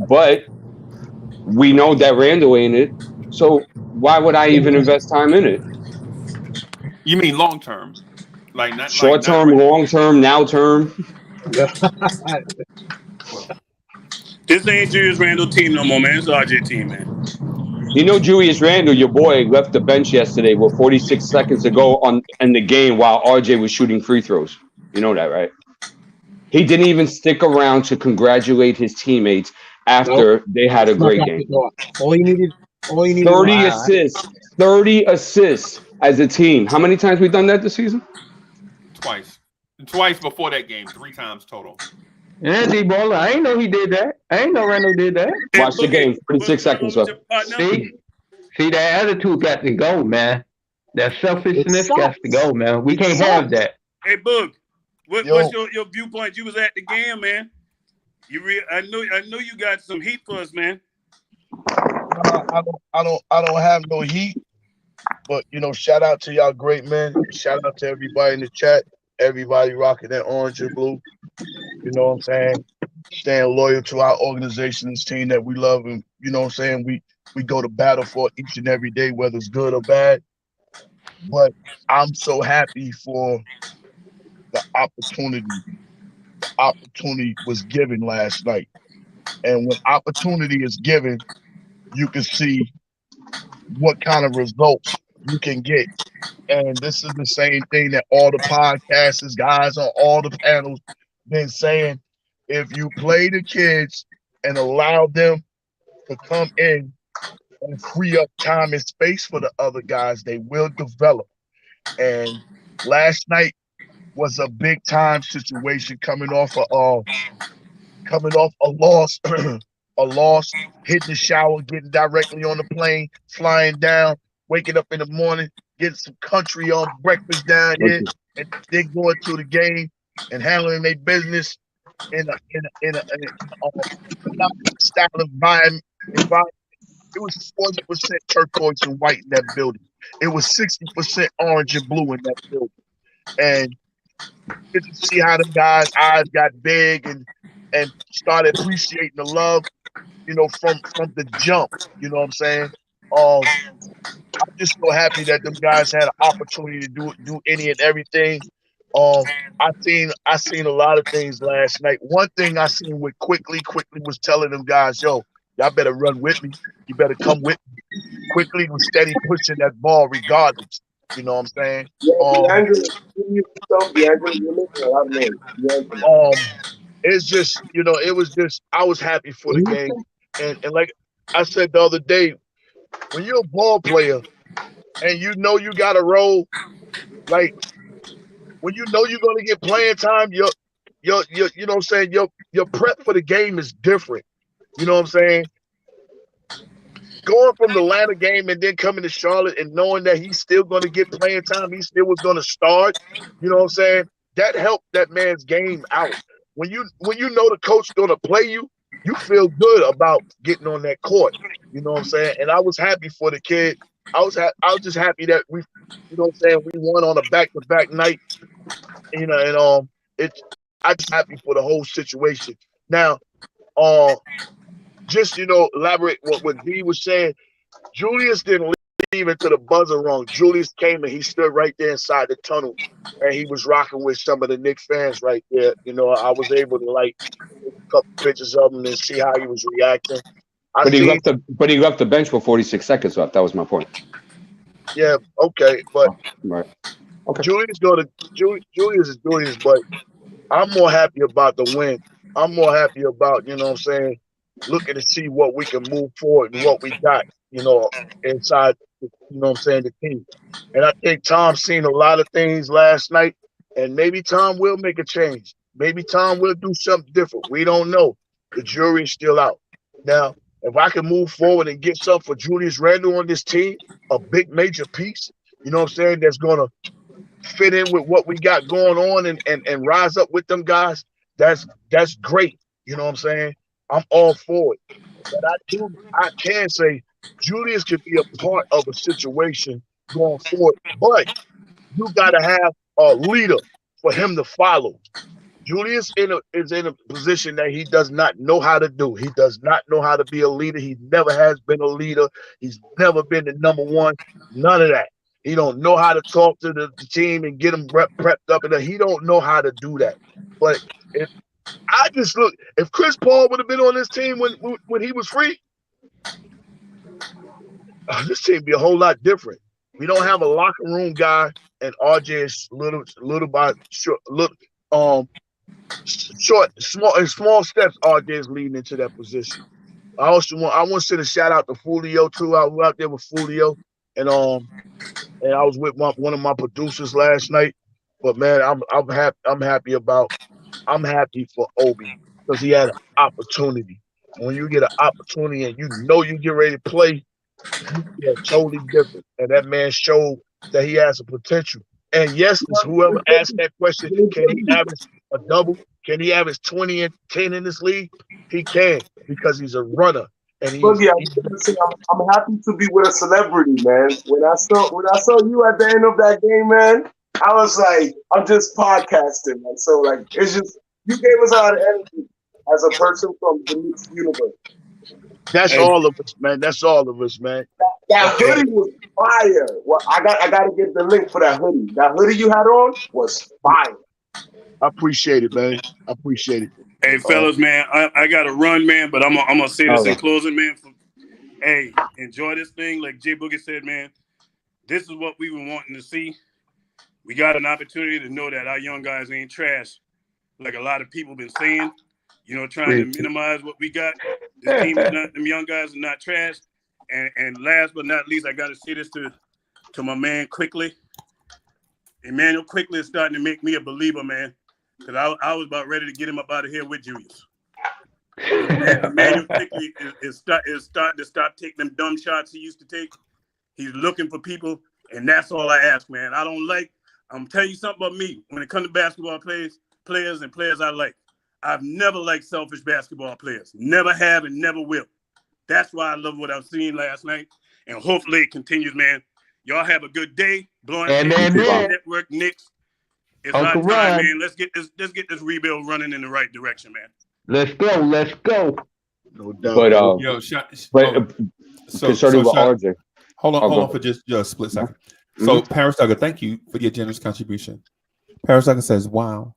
but we know that Randle ain't it. So why would I even invest time in it? You mean long term? Like not short term, long term, now term. This ain't Julius Randle team no more, man. It's RJ team, man. You know, Julius Randle, your boy, left the bench yesterday with 46 seconds to go in the game while RJ was shooting free throws. You know that, right? He didn't even stick around to congratulate his teammates after they had a great game. All you needed 30 assists. 30 assists as a team. How many times we done that this season? Twice. Twice before that game. 3 times total. Yeah, D-Baller. I ain't know he did that. I ain't know Randle did that. Watch the game. 36 seconds left. See, that attitude got to go, man. That selfishness got to go, man. We can't have that. Hey, Boog, what's your viewpoint? You was at the game, man. I know you got some heat for us, man. I don't have no heat, but shout out to y'all great men. Shout out to everybody in the chat. Everybody rocking that orange and blue. You know what I'm saying? Staying loyal to our organization, this team that we love, and you know what I'm saying? We go to battle for each and every day, whether it's good or bad. But I'm so happy for the opportunity. The opportunity was given last night. And when opportunity is given, you can see what kind of results you can get. And this is the same thing that all the podcasters, guys on all the panels been saying. If you play the kids and allow them to come in and free up time and space for the other guys, they will develop. And last night was a big time situation coming off a loss, a loss, hitting the shower, getting directly on the plane, flying down, waking up in the morning, getting some country on breakfast down here, and then going to the game and handling their business in a style environment. It was 40% turquoise and white in that building. It was 60% orange and blue in that building. And you can see how the guys' eyes got big and started appreciating the love, from the jump. You know what I'm saying? I'm just so happy that them guys had an opportunity to do any and everything. I seen a lot of things last night. One thing I seen with Quickly was telling them guys, yo, y'all better run with me. You better come with me. Quickly was steady pushing that ball regardless. You know what I'm saying? It's just, it was just, I was happy for the game. And like I said the other day, when you're a ball player and you know you got a role, like when you know you're gonna get playing time, your you know what I'm saying, your prep for the game is different. You know what I'm saying? Going from the Atlanta game and then coming to Charlotte and knowing that he's still gonna get playing time, he still was gonna start, you know what I'm saying? That helped that man's game out. When you know the coach gonna play you, you feel good about getting on that court. You know what I'm saying? And I was happy for the kid. I was just happy that we, you know what I'm saying, we won on a back-to-back night. You know, and it's I just happy for the whole situation. Now, just elaborate what D was saying. Julius didn't leave into the buzzer wrong. Julius came and he stood right there inside the tunnel, and he was rocking with some of the Knicks fans right there. You know, I was able to take a couple pictures of him and see how he was reacting. But he left the bench with 46 seconds left. That was my point. Yeah, okay, but right. Okay. Julius is Julius, but I'm more happy about the win. I'm more happy about, you know what I'm saying, looking to see what we can move forward and what we got, inside, you know what I'm saying, the team. And I think Tom's seen a lot of things last night, and maybe Tom will make a change. Maybe Tom will do something different. We don't know. The jury's still out. Now, if I can move forward and get something for Julius Randle on this team, a big major piece, you know what I'm saying, that's going to fit in with what we got going on and rise up with them guys, that's great. You know what I'm saying? I'm all for it. But I can say Julius could be a part of a situation going forward, but you gotta have a leader for him to follow. Julius is in a position that he does not know how to do. He does not know how to be a leader. He never has been a leader. He's never been the number one. None of that. He don't know how to talk to the team and get them prepped up. And he don't know how to do that. But if Chris Paul would have been on this team when he was free, this team would be a whole lot different. We don't have a locker room guy, and RJ is small steps. RJ is leading into that position. I want to send a shout out to Fulio too. I was out there with Fulio, and I was with one of my producers last night. But man, I'm happy for Obi because he had an opportunity. When you get an opportunity and you know you get ready to play, you feel totally different. And that man showed that he has a potential. And yes, whoever asked that question, can he average a double? Can he average 20 and 10 in this league? He can because he's a runner. And I'm happy to be with a celebrity, man. When I saw you at the end of that game, man, I was like, I'm just podcasting. And so it's just you gave us a lot of energy as a person from the Knicks universe. That's all of us, man. That's all of us, man. That hoodie was fire. Well, I got to get the link for that hoodie. That hoodie you had on was fire. I appreciate it, man. I appreciate it. Hey, fellas, man, I got to run, man, but I'm gonna say this in closing, man. Hey, enjoy this thing. Like Jay Boogie said, man, this is what we were wanting to see. We got an opportunity to know that our young guys ain't trash, like a lot of people been saying. Trying to minimize what we got. This team is not, them young guys are not trash. And last but not least, I got to say this to my man Quickly. Emmanuel Quickly is starting to make me a believer, man. Because I was about ready to get him up out of here with Julius. Emmanuel Quickly is starting to stop taking them dumb shots he used to take. He's looking for people, and that's all I ask, man. I'm telling you something about me. When it comes to basketball players and players I like, I've never liked selfish basketball players. Never have and never will. That's why I love what I've seen last night. And hopefully it continues, man. Y'all have a good day. Blorange Network, Knicks. It's our time, man. Let's get this rebuild running in the right direction, man. Let's go. No doubt. But concerning with RJ. Hold on for just a split second. So Paris Duggar, thank you for your generous contribution. Paris Duggar says, wow.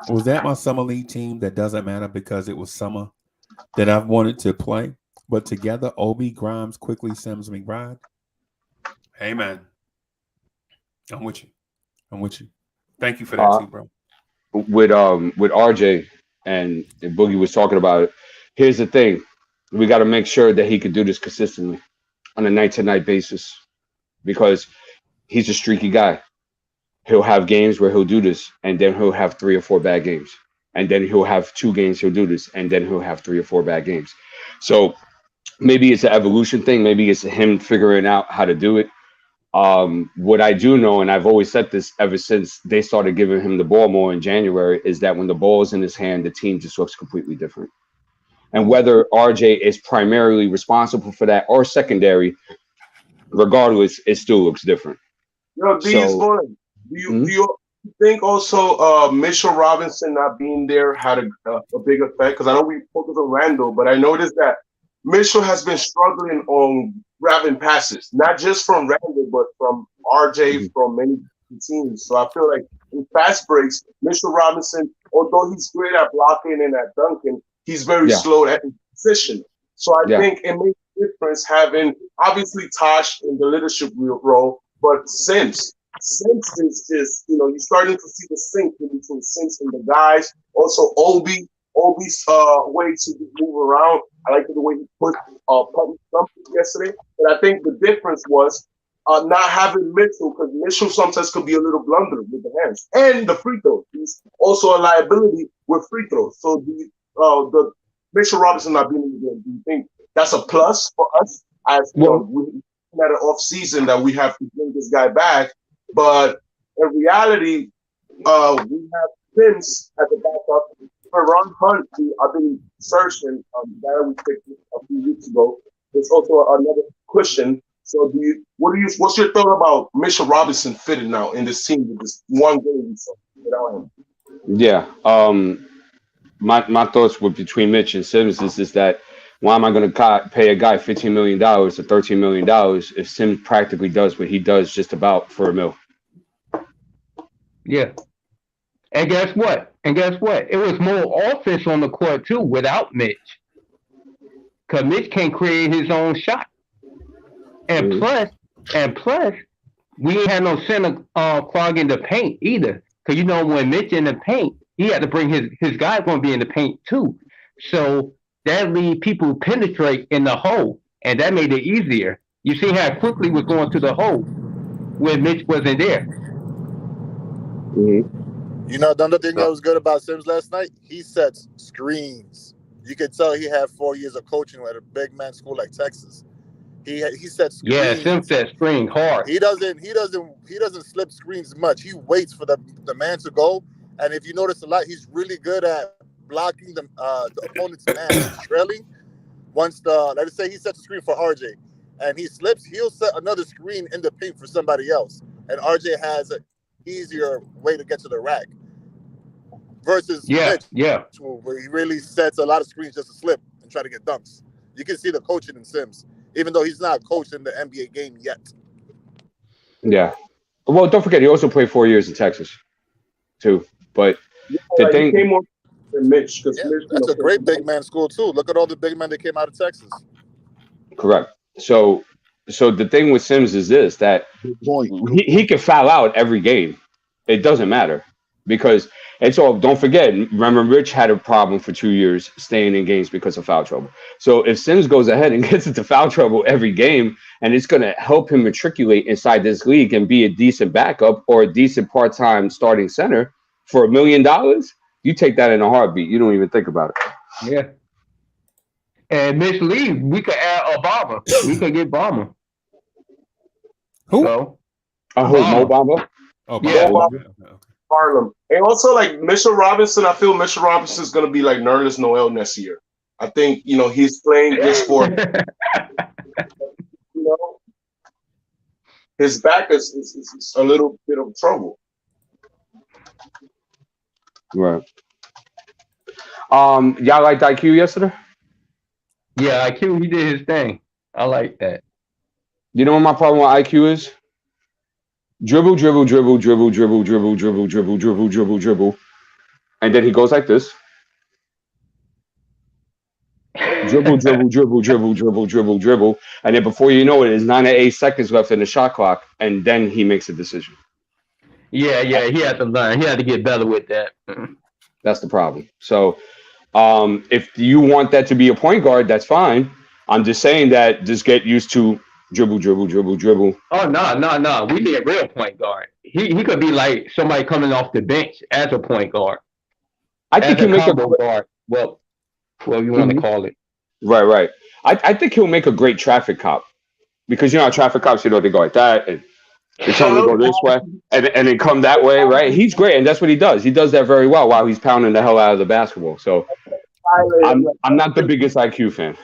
Was that my summer league team that doesn't matter because it was summer that I've wanted to play? But together, Obi, Grimes, Quickly, Sims, McBride. Hey, man. I'm with you. Thank you for that too, bro. With RJ and Boogie was talking about it. Here's the thing. we got to make sure that he could do this consistently on a night-to-night basis because he's a streaky guy. He'll have games where he'll do this, and then he'll have 3 or 4 bad games. And then he'll have 2 games he'll do this, and then he'll have 3 or 4 bad games. So maybe it's an evolution thing. Maybe it's him figuring out how to do it. What I do know, and I've always said this ever since they started giving him the ball more in January, is that when the ball is in his hand, the team just looks completely different. And whether RJ is primarily responsible for that or secondary, regardless, it still looks different. Yo, do you think also Mitchell Robinson not being there had a big effect? Because I know we focus on Randle, but I noticed that Mitchell has been struggling on grabbing passes, not just from Randle, but from RJ, from many teams. So I feel like in fast breaks, Mitchell Robinson, although he's great at blocking and at dunking, he's very slow at position. So I think it makes a difference having, obviously, Tosh in the leadership role, but Sims is just, you're starting to see the sync between Sims and the guys. Also, Obi's way to move around. I like the way he put something yesterday. But I think the difference was not having Mitchell, because Mitchell sometimes could be a little blunder with the hands. And the free throws. He's also a liability with free throws. So the Mitchell Robinson not being in the game, do you think that's a plus for us? As we're at an off-season that we have to bring this guy back. But in reality, we have Sims at the backup. For Ron Hunt, I've been searching that we picked a few weeks ago. There's also another question. So, what's your thought about Mitchell Robinson fitting now in this team with this one game without him? Yeah, my thoughts were between Mitch and Sims is that why am I going to pay a guy $15 million or $13 million if Sims practically does what he does just about for $1 million? Yeah. And guess what? It was more offense on the court too without Mitch. Because Mitch can't create his own shot. And plus, we ain't had no center clogging the paint either. Because when Mitch in the paint, he had to bring his guy going to be in the paint too. So that lead people penetrate in the hole. And that made it easier. You see how quickly was going to the hole when Mitch wasn't there. You know, the other thing that was good about Sims last night, he sets screens. You could tell he had 4 years of coaching at a big man school like Texas. He sets screens. Yeah, Sims set screen hard. He doesn't slip screens much. He waits for the man to go. And if you notice a lot, he's really good at blocking the opponent's man who's trailing. Once let's say he sets a screen for RJ and he slips, he'll set another screen in the paint for somebody else. And RJ has an easier way to get to the rack. Versus Mitch, where he really sets a lot of screens just to slip and try to get dunks. You can see the coaching in Sims, even though he's not coached in the NBA game yet. Yeah. Well, don't forget, he also played 4 years in Texas, too. But the thing... He came on Mitch. That's a great big man school, too. Look at all the big men that came out of Texas. Correct. So the thing with Sims is this, that he can foul out every game. It doesn't matter. Because it's all, don't forget, remember, Rich had a problem for 2 years staying in games because of foul trouble. So if Sims goes ahead and gets into foul trouble every game, and it's going to help him matriculate inside this league and be a decent backup or a decent part-time starting center for $1 million, you take that in a heartbeat. You don't even think about it. Yeah. And Mitch Lee, we could add Obama. We could get Obama. Who? So, Mo Bamba? Oh, yeah. Okay. Harlem. And also, like, Mitchell Robinson, I feel Mitchell Robinson is going to be like Nerlens Noel next year. I think, he's playing just for, his back is a little bit of trouble. Right. Y'all liked IQ yesterday? Yeah, IQ, he did his thing. I like that. You know what my problem with IQ is? Dribble, dribble, dribble, dribble, dribble, dribble, dribble, dribble, dribble, dribble, dribble. And then he goes like this. Dribble, dribble, dribble, dribble, dribble, dribble, dribble. And then before you know it, there's 9 or 8 seconds left in the shot clock. And then he makes a decision. Yeah, he had to learn. He had to get better with that. That's the problem. So If you want that to be a point guard, that's fine. I'm just saying that just get used to dribble, dribble, dribble, dribble. Oh no. We need a real point guard. He could be like somebody coming off the bench as a point guard, I as think a he'll make a combo guard. Well, you want to call it. right. I think he'll make a great traffic cop because you know how traffic cops, you know, they go like that and they tell him to go this way and then come that way, right? He's great, and that's what he does. He does that very well while he's pounding the hell out of the basketball. So I'm not the biggest IQ fan.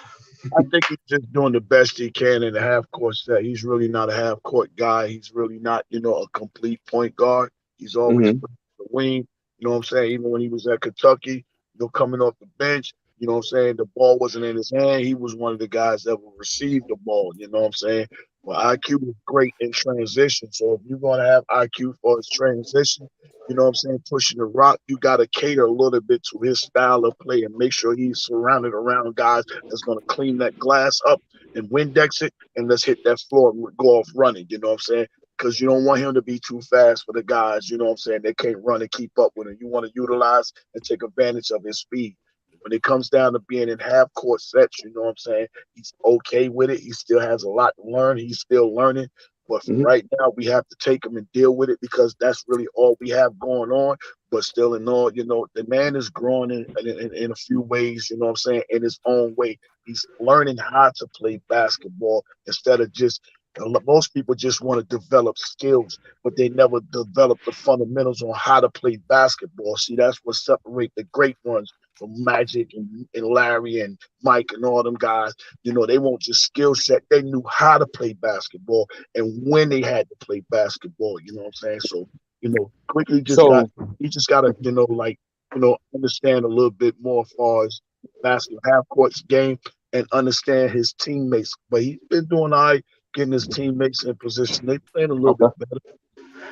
I think he's just doing the best he can in the half court set. He's really not a half court guy. He's really not, a complete point guard. He's always put the wing. You know what I'm saying? Even when he was at Kentucky, coming off the bench, you know what I'm saying? The ball wasn't in his hand. He was one of the guys that would receive the ball. You know what I'm saying? Well, IQ is great in transition. So if you're going to have IQ for his transition, you know what I'm saying, pushing the rock, you got to cater a little bit to his style of play and make sure he's surrounded around guys that's going to clean that glass up and Windex it, and let's hit that floor and go off running. You know what I'm saying? Because you don't want him to be too fast for the guys, you know what I'm saying, they can't run and keep up with him. You want to utilize and take advantage of his speed. When it comes down to being in half-court sets, you know what I'm saying, he's okay with it. He still has a lot to learn. He's still learning. But for right now, we have to take him and deal with it because that's really all we have going on. But still in all, the man is growing in a few ways, you know what I'm saying, in his own way. He's learning how to play basketball instead of just most people just want to develop skills, but they never develop the fundamentals on how to play basketball. See, that's what separates the great ones from Magic and Larry and Mike and all them guys. They won't just skill set. They knew how to play basketball and when they had to play basketball. You know what I'm saying? So, quickly just got to, understand a little bit more as far as basketball half court's game and understand his teammates. But he's been doing all right, getting his teammates in position. They playing a little bit better.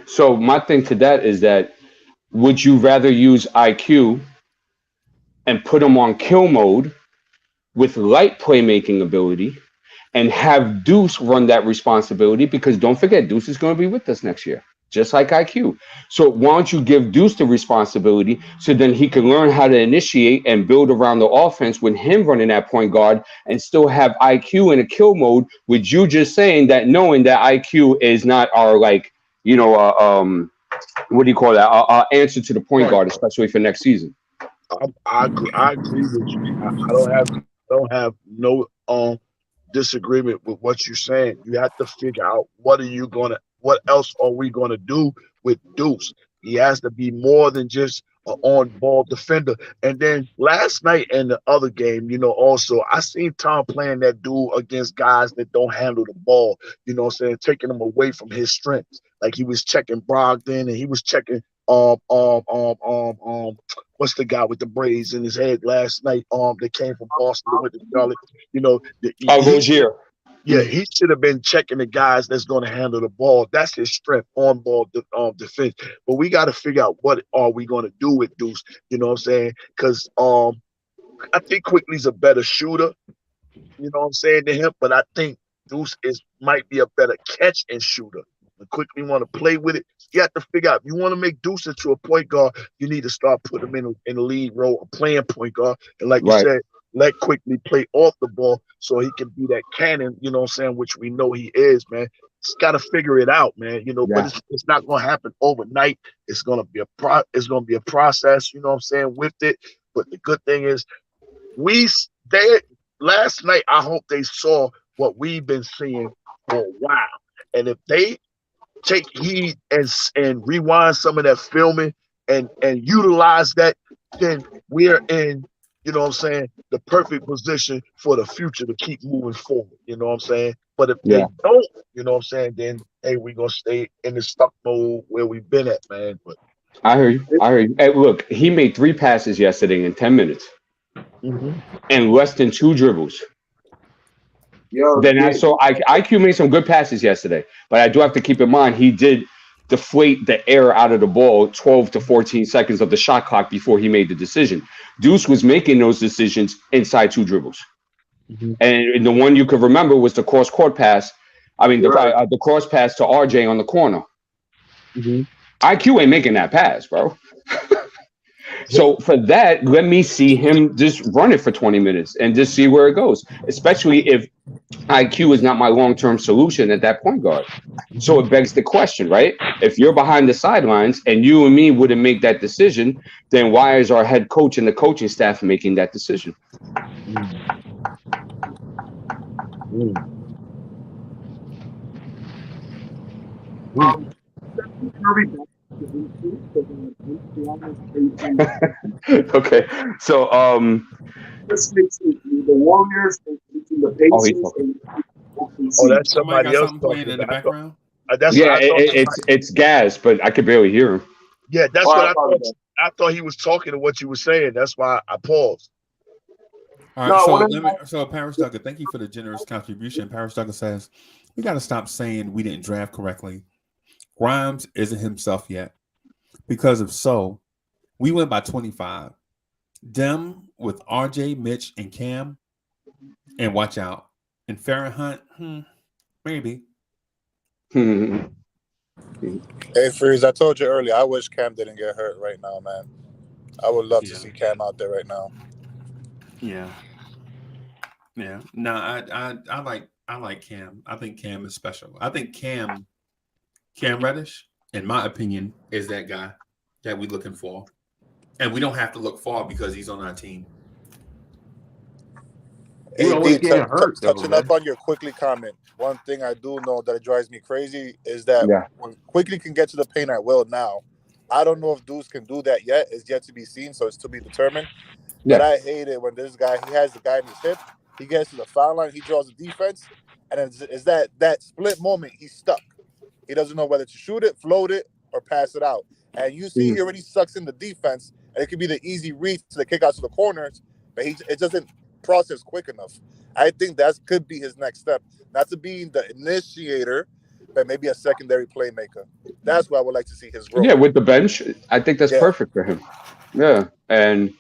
So my thing to that is that would you rather use IQ and put him on kill mode with light playmaking ability and have Deuce run that responsibility? Because don't forget, Deuce is going to be with us next year, just like IQ. So why don't you give Deuce the responsibility so then he can learn how to initiate and build around the offense with him running that point guard and still have IQ in a kill mode with you just saying that, knowing that IQ is not our, what do you call that? Our answer to the point guard, especially for next season. I agree with you. I don't have no disagreement with what you're saying. You have to figure out what else are we gonna do with Deuce? He has to be more than just an on-ball defender. And then last night in the other game, also I seen Tom playing that dude against guys that don't handle the ball. You know what I'm saying, taking him away from his strengths. Like he was checking Brogdon and he was checking what's the guy with the braids in his head last night? That came from Boston with the Charlotte. Rozier. Yeah, he should have been checking the guys that's going to handle the ball. That's his strength, on ball defense. But we got to figure out what are we going to do with Deuce. You know what I'm saying? Because I think Quickly's a better shooter. You know what I'm saying, to him. But I think Deuce might be a better catch and shooter. And Quickly want to play with it. You have to figure out, if you want to make Deuce into a point guard, you need to start putting him in the lead role, playing point guard. And like you said, let Quickly play off the ball so he can be that cannon, you know what I'm saying, which we know he is, man. He's got to figure it out, man. But it's not going to happen overnight. It's going to be a process, you know what I'm saying, with it. But the good thing is, last night, I hope they saw what we've been seeing for a while. And if they take heed and rewind some of that filming and utilize that, then we're in, you know what I'm saying, the perfect position for the future to keep moving forward. You know what I'm saying? But if they don't, you know what I'm saying, then, hey, we're going to stay in the stuck mode where we've been at, man. But I hear you. Hey, look, he made 3 passes yesterday in 10 minutes and less than 2 dribbles. I saw IQ made some good passes yesterday, but I do have to keep in mind he did deflate the air out of the ball 12 to 14 seconds of the shot clock before he made the decision. Deuce was making those decisions inside 2 dribbles. And the one you could remember was the cross-court pass. I mean, the cross pass to RJ on the corner. IQ ain't making that pass, bro. So for that, let me see him just run it for 20 minutes and just see where it goes, especially if IQ is not my long-term solution at that point guard. So it begs the question, right? If you're behind the sidelines and you and me wouldn't make that decision, then why is our head coach and the coaching staff making that decision? Okay, so the Warriors and the Pacers and Oh, that's Somebody somebody got else something playing talking. in the background. That's yeah, what I thought. it's gas, but I could barely hear him. Yeah, that's Oh, what I I thought. apologize. I thought he was talking to what you were saying. That's why I paused. All right, so Paris Tucker, thank you for the generous contribution. Paris Tucker says, we got to stop saying we didn't draft correctly. Grimes isn't himself yet. Because if so, we went by 25. Dem with RJ, Mitch, and Cam. And watch out. And Farron Hunt, maybe. Hey, Freeze, I told you earlier, I wish Cam didn't get hurt right now, man. I would love to see Cam out there right now. Yeah. No, I like Cam. I think Cam is special. I think Cam Reddish, in my opinion, is that guy that we're looking for. And we don't have to look far because he's on our team. Touching up on your Quickly comment, one thing I do know that it drives me crazy is that when Quickly can get to the paint at will now, I don't know if dudes can do that yet. It's yet to be seen, so it's to be determined. Yeah. But I hate it when this guy, he has the guy in his hip, he gets to the foul line, he draws the defense, and it's that split moment, he's stuck. He doesn't know whether to shoot it, float it, or pass it out. And you see he already sucks in the defense, and it could be the easy reach to the kick out to the corners, but it doesn't process quick enough. I think that could be his next step. Not to be the initiator, but maybe a secondary playmaker. That's what I would like to see his role. Yeah, with the bench, I think that's perfect for him. Yeah, and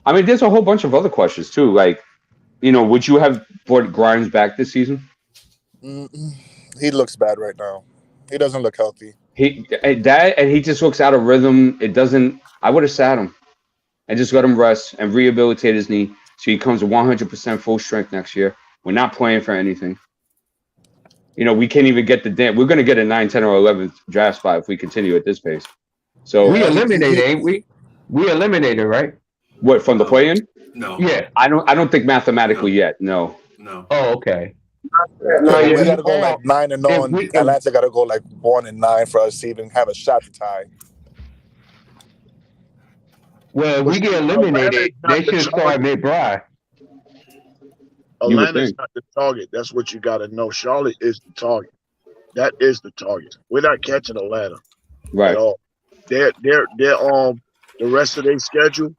I mean, there's a whole bunch of other questions too. Like, would you have brought Grimes back this season? He looks bad right now. He doesn't look healthy. He just looks out of rhythm. It doesn't. I would have sat him and just let him rest and rehabilitate his knee so he comes to 100% full strength next year. We're not playing for anything. We can't even get we're going to get a 9, 10, or 11th draft spot if we continue at this pace. So we eliminated, ain't we? We eliminated, right? What, from the play-in? No. Yeah. I don't think mathematically yet. No. Oh, okay. No, we got to go like 9-0, and Atlanta got to go like 1-9 for us to even have a shot to tie. Well, if we get eliminated, they should start McBride. Atlanta's not the target. That's what you got to know. Charlotte is the target. That is the target. We're not catching Atlanta right at all. They're the rest of their schedule.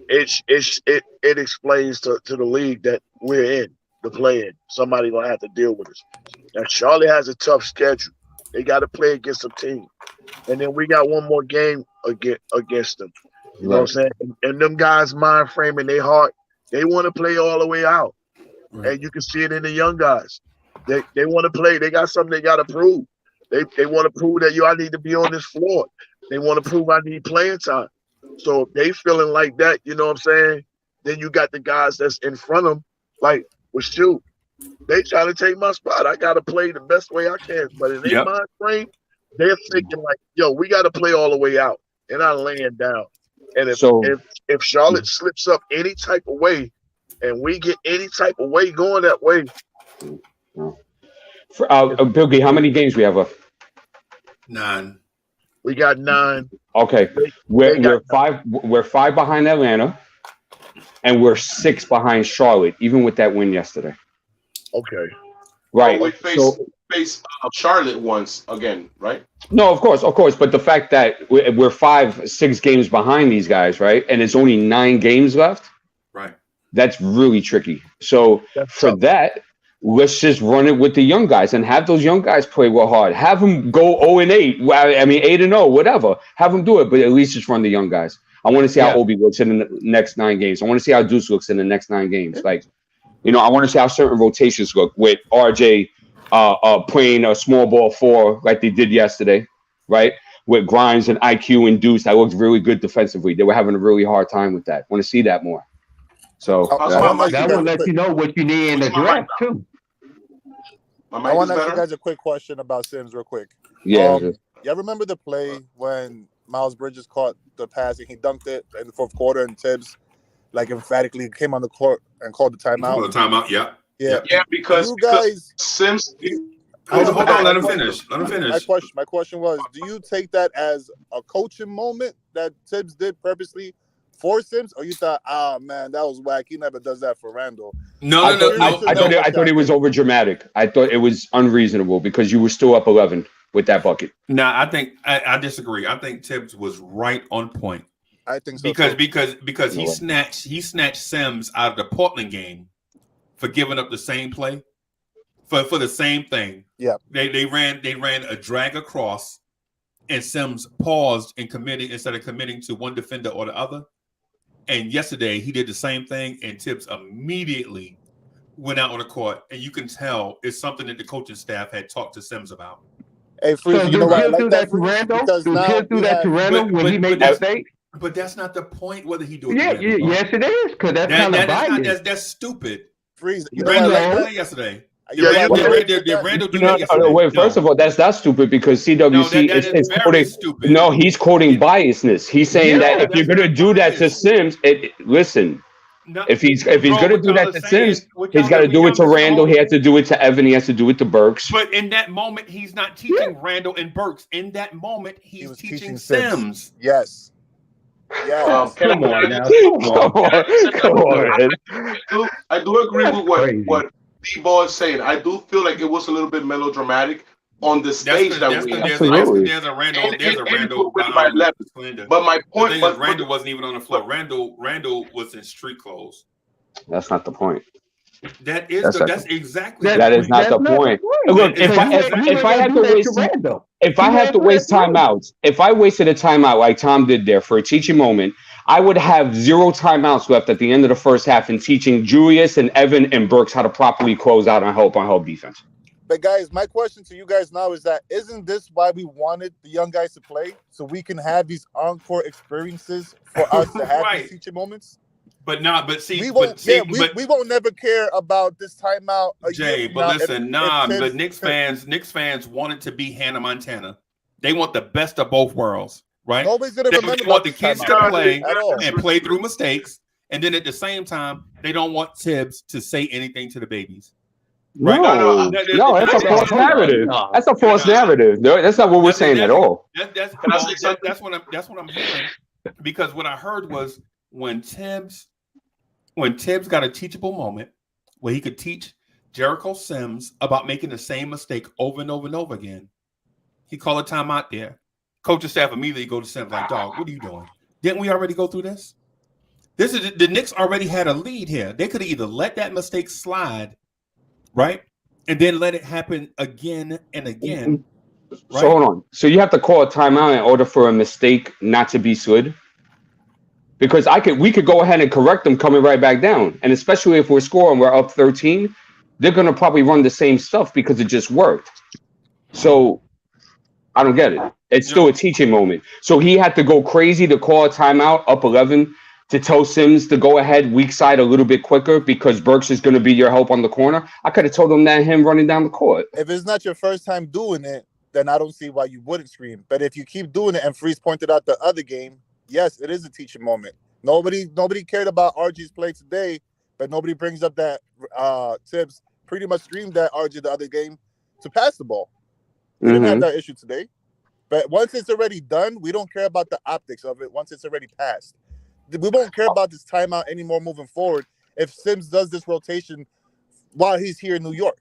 It explains to the league that we're in the play-in. Somebody gonna have to deal with us. Now Charlotte has a tough schedule. They got to play against some team, and then we got one more game against them. You know what I'm saying? And them guys' mind frame and their heart, they want to play all the way out. Right. And you can see it in the young guys. They want to play. They got something they got to prove. They want to prove that I need to be on this floor. They want to prove I need playing time. So if they feeling like that, you know what I'm saying? Then you got the guys that's in front of them, like, well, shoot, they trying to take my spot. I got to play the best way I can. But in their mind frame, they're thinking like, yo, we got to play all the way out. They're not laying down. And if Charlotte slips up any type of way and we get any type of way going that way. Bilgy, how many games we have left? 9. We got 9. Okay. We're 5 behind Atlanta, and we're 6 behind Charlotte, even with that win yesterday. Okay. Right. We face Charlotte once again, right? No, of course. But the fact that we're 5-6 games behind these guys, right? And it's only 9 games left. Right. That's really tricky. So that, let's just run it with the young guys and have those young guys play real hard. Have them go 0-8. I mean, 8-0, whatever. Have them do it, but at least just run the young guys. I want to see how Obi looks in the next 9 games. I want to see how Deuce looks in the next 9 games. Like, I want to see how certain rotations look with RJ playing a small ball 4 like they did yesterday, right? with Grimes and IQ and Deuce that looked really good defensively. They were having a really hard time with that. Want to see that more. So that will let you know what you need in the draft too. I want to ask you guys a quick question about Sims real quick. Yeah. Y'all remember the play when Miles Bridges caught the pass and he dunked it in the fourth quarter and Tibbs like emphatically came on the court and called the timeout? Called the timeout, yeah. Because you guys Sims. Hold on, let him finish. My question was, do you take that as a coaching moment that Tibbs did purposely for Sims, or you thought, man, that was whack. He never does that for Randle. No. I thought it was over dramatic. I thought it was unreasonable because you were still up 11 with that bucket. No, I think I disagree. I think Tibbs was right on point. I think so because he snatched Sims out of the Portland game for giving up the same play for the same thing. Yeah, they ran a drag across, and Sims paused and committed instead of committing to one defender or the other. And yesterday he did the same thing, and Tibbs immediately went out on the court, and you can tell it's something that the coaching staff had talked to Sims about. Hey, Freeze, you know what? I like that to Randle? Do that to Randle when he made that mistake? But that's not the point. Whether he do it, yes, it is because that's kind of biased. That's stupid. Freeze, Randle didn't play yesterday. Did Randle do that yesterday? Wait, first of all, that's not stupid because CWC is quoting. Stupid. No, he's quoting biasness. He's saying that if you're gonna do that to Sims, listen. No, if he's gonna do that to Sims, he's got to do it to Randle. He has to do it to Evan. He has to do it to Burks. But in that moment, he's not teaching Randle and Burks. In that moment, he's teaching Sims. Yes. Yeah. Come on now. Come on. I do agree with what D-Ball is saying. I do feel like it was a little bit melodramatic on the stage there's a Randle with my left. But my point was Randle wasn't even on the floor. Randle was in street clothes. That's not the point. That's exactly that is not the point. Look, if I had to waste timeouts, if I wasted a timeout like Tom did there for a teaching moment, I would have 0 timeouts left at the end of the first half in teaching Julius and Evan and Burks how to properly close out on help defense. But guys, my question to you guys now is that isn't this why we wanted the young guys to play, so we can have these encore experiences for us to have these teaching moments? We won't never care about this timeout. Jay, but listen, but Knicks fans wanted to be Hannah Montana. They want the best of both worlds, right? Nobody's gonna remember. They want the kids to play and play through mistakes, and then at the same time, they don't want Tibbs to say anything to the babies. Right? No, that's a false narrative. That's a false narrative. That's not what we're saying at all. That's what I'm hearing. Because what I heard was when Tibbs got a teachable moment where he could teach Jericho Sims about making the same mistake over and over and over again, he called a timeout there. Coaching staff immediately go to Sims like, dog, what are you doing? Didn't we already go through this? The Knicks already had a lead here. They could have either let that mistake slide, right? And then let it happen again and again. Right? So hold on. So you have to call a timeout in order for a mistake not to be slid? Because we could go ahead and correct them coming right back down. And especially if we're scoring, we're up 13, they're going to probably run the same stuff because it just worked. So I don't get it. It's still a teaching moment. So he had to go crazy to call a timeout up 11 to tell Sims to go ahead weak side a little bit quicker because Burks is going to be your help on the corner. I could have told him that him running down the court. If it's not your first time doing it, then I don't see why you wouldn't scream. But if you keep doing it, and Freeze pointed out the other game, yes, it is a teaching moment. Nobody cared about RG's play today, but nobody brings up that Tibbs pretty much screamed at RG the other game to pass the ball. We didn't have that issue today. But once it's already done, we don't care about the optics of it once it's already passed. We won't care about this timeout anymore moving forward if Sims does this rotation while he's here in New York.